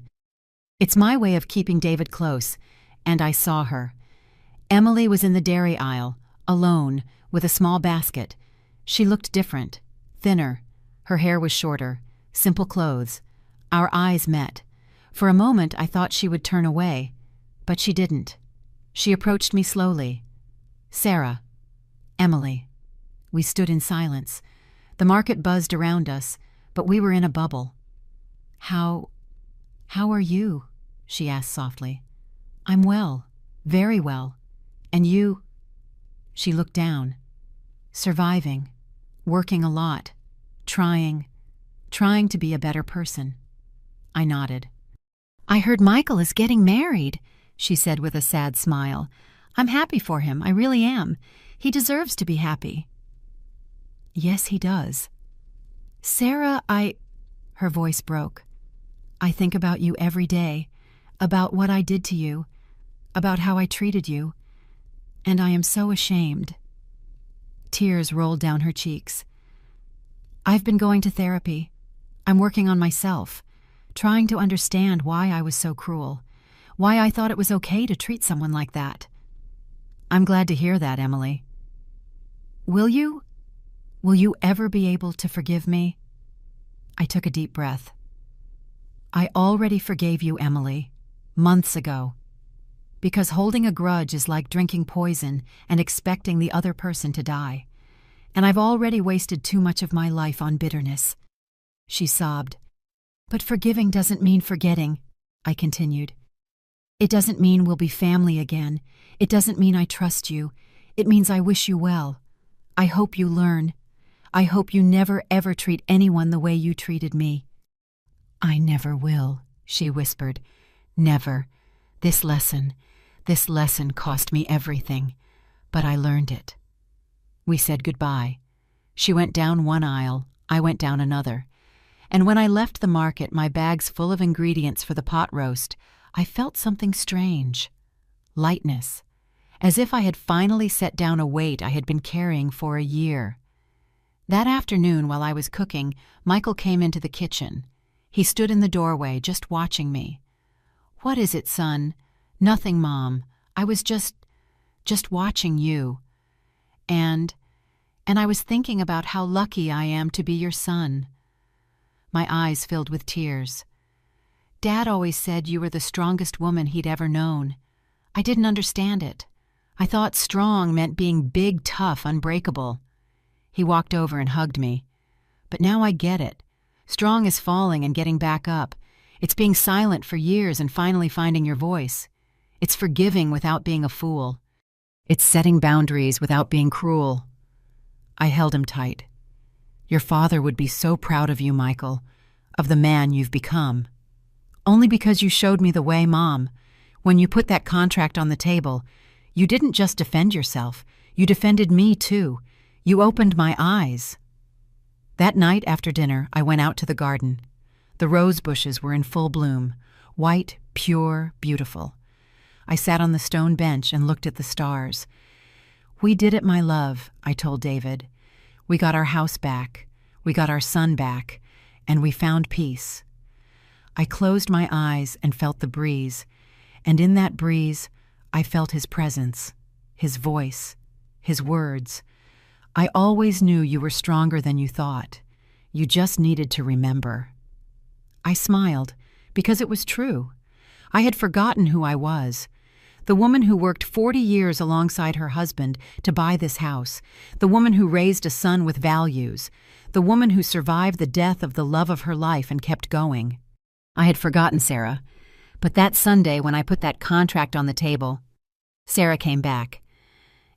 It's my way of keeping David close, and I saw her. Emily was in the dairy aisle, alone, with a small basket. She looked different, thinner. Her hair was shorter, simple clothes. Our eyes met. For a moment, I thought she would turn away, but she didn't. She approached me slowly. "Sarah." "Emily." We stood in silence. The market buzzed around us, but we were in a bubble. How are you?" she asked softly. "I'm well, very well. And you?" She looked down. "Surviving, working a lot, trying to be a better person." I nodded. "I heard Michael is getting married," she said with a sad smile. "I'm happy for him, I really am. He deserves to be happy." "Yes, he does." "Sarah, her voice broke. "I think about you every day, about what I did to you, about how I treated you, and I am so ashamed." Tears rolled down her cheeks. "I've been going to therapy. I'm working on myself, trying to understand why I was so cruel, why I thought it was okay to treat someone like that." "I'm glad to hear that, Emily." Will you ever be able to forgive me?" I took a deep breath. "I already forgave you, Emily, months ago. Because holding a grudge is like drinking poison and expecting the other person to die. And I've already wasted too much of my life on bitterness." She sobbed. "But forgiving doesn't mean forgetting," I continued. "It doesn't mean we'll be family again. It doesn't mean I trust you. It means I wish you well. I hope you learn. I hope you never ever treat anyone the way you treated me." "I never will," she whispered. "Never. This lesson cost me everything, but I learned it." We said goodbye. She went down one aisle, I went down another. And when I left the market, my bags full of ingredients for the pot roast, I felt something strange. Lightness. As if I had finally set down a weight I had been carrying for a year. That afternoon, while I was cooking, Michael came into the kitchen. He stood in the doorway, just watching me. "What is it, son?" "Nothing, Mom. I was just watching you. And I was thinking about how lucky I am to be your son." My eyes filled with tears. "Dad always said you were the strongest woman he'd ever known. I didn't understand it. I thought strong meant being big, tough, unbreakable." He walked over and hugged me. "But now I get it. Strong is falling and getting back up. It's being silent for years and finally finding your voice. It's forgiving without being a fool. It's setting boundaries without being cruel." I held him tight. "Your father would be so proud of you, Michael, of the man you've become. Only because you showed me the way, Mom. When you put that contract on the table, you didn't just defend yourself, you defended me too. You opened my eyes." That night after dinner, I went out to the garden. The rose bushes were in full bloom, white, pure, beautiful. I sat on the stone bench and looked at the stars. "We did it, my love," I told David. "We got our house back, we got our son back, and we found peace." I closed my eyes and felt the breeze, and in that breeze, I felt his presence, his voice, his words. "I always knew you were stronger than you thought. You just needed to remember." I smiled, because it was true. I had forgotten who I was. The woman who worked 40 years alongside her husband to buy this house, the woman who raised a son with values, the woman who survived the death of the love of her life and kept going. I had forgotten Sarah, but that Sunday when I put that contract on the table, Sarah came back.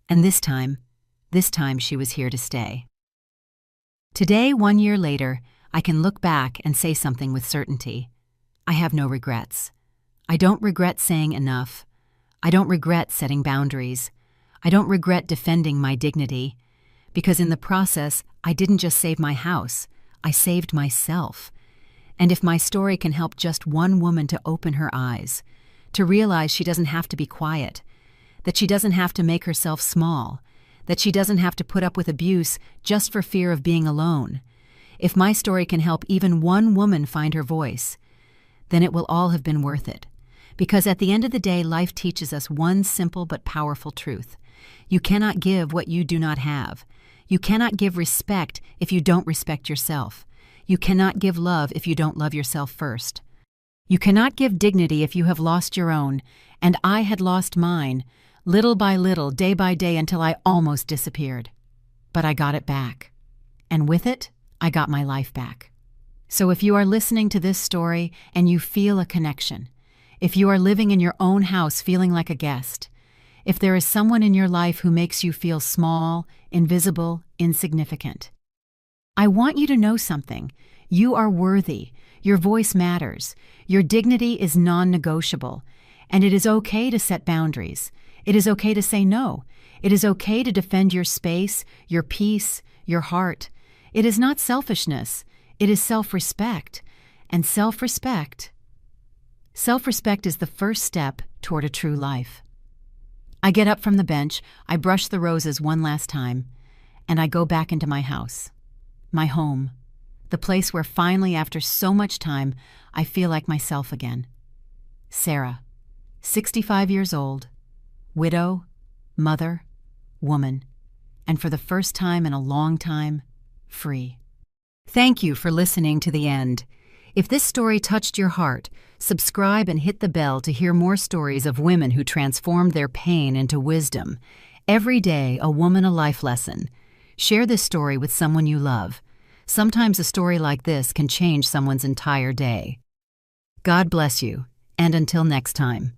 And this time she was here to stay. Today, 1 year later, I can look back and say something with certainty. I have no regrets. I don't regret saying enough. I don't regret setting boundaries. I don't regret defending my dignity. Because in the process, I didn't just save my house, I saved myself. And if my story can help just one woman to open her eyes, to realize she doesn't have to be quiet, that she doesn't have to make herself small, that she doesn't have to put up with abuse just for fear of being alone, if my story can help even one woman find her voice, then it will all have been worth it. Because at the end of the day, life teaches us one simple but powerful truth. You cannot give what you do not have. You cannot give respect if you don't respect yourself. You cannot give love if you don't love yourself first. You cannot give dignity if you have lost your own, and I had lost mine, little by little, day by day, until I almost disappeared. But I got it back. And with it, I got my life back. So if you are listening to this story and you feel a connection, if you are living in your own house feeling like a guest, if there is someone in your life who makes you feel small, invisible, insignificant, I want you to know something. You are worthy. Your voice matters. Your dignity is non-negotiable. And it is okay to set boundaries. It is okay to say no. It is okay to defend your space, your peace, your heart. It is not selfishness. It is self-respect. And self-respect is the first step toward a true life. I get up from the bench, I brush the roses one last time, and I go back into my house, my home, the place where finally, after so much time, I feel like myself again. Sarah, 65 years old, widow, mother, woman, and for the first time in a long time, free. Thank you for listening to the end. If this story touched your heart, subscribe and hit the bell to hear more stories of women who transformed their pain into wisdom. Every day, a woman, a life lesson. Share this story with someone you love. Sometimes a story like this can change someone's entire day. God bless you, and until next time.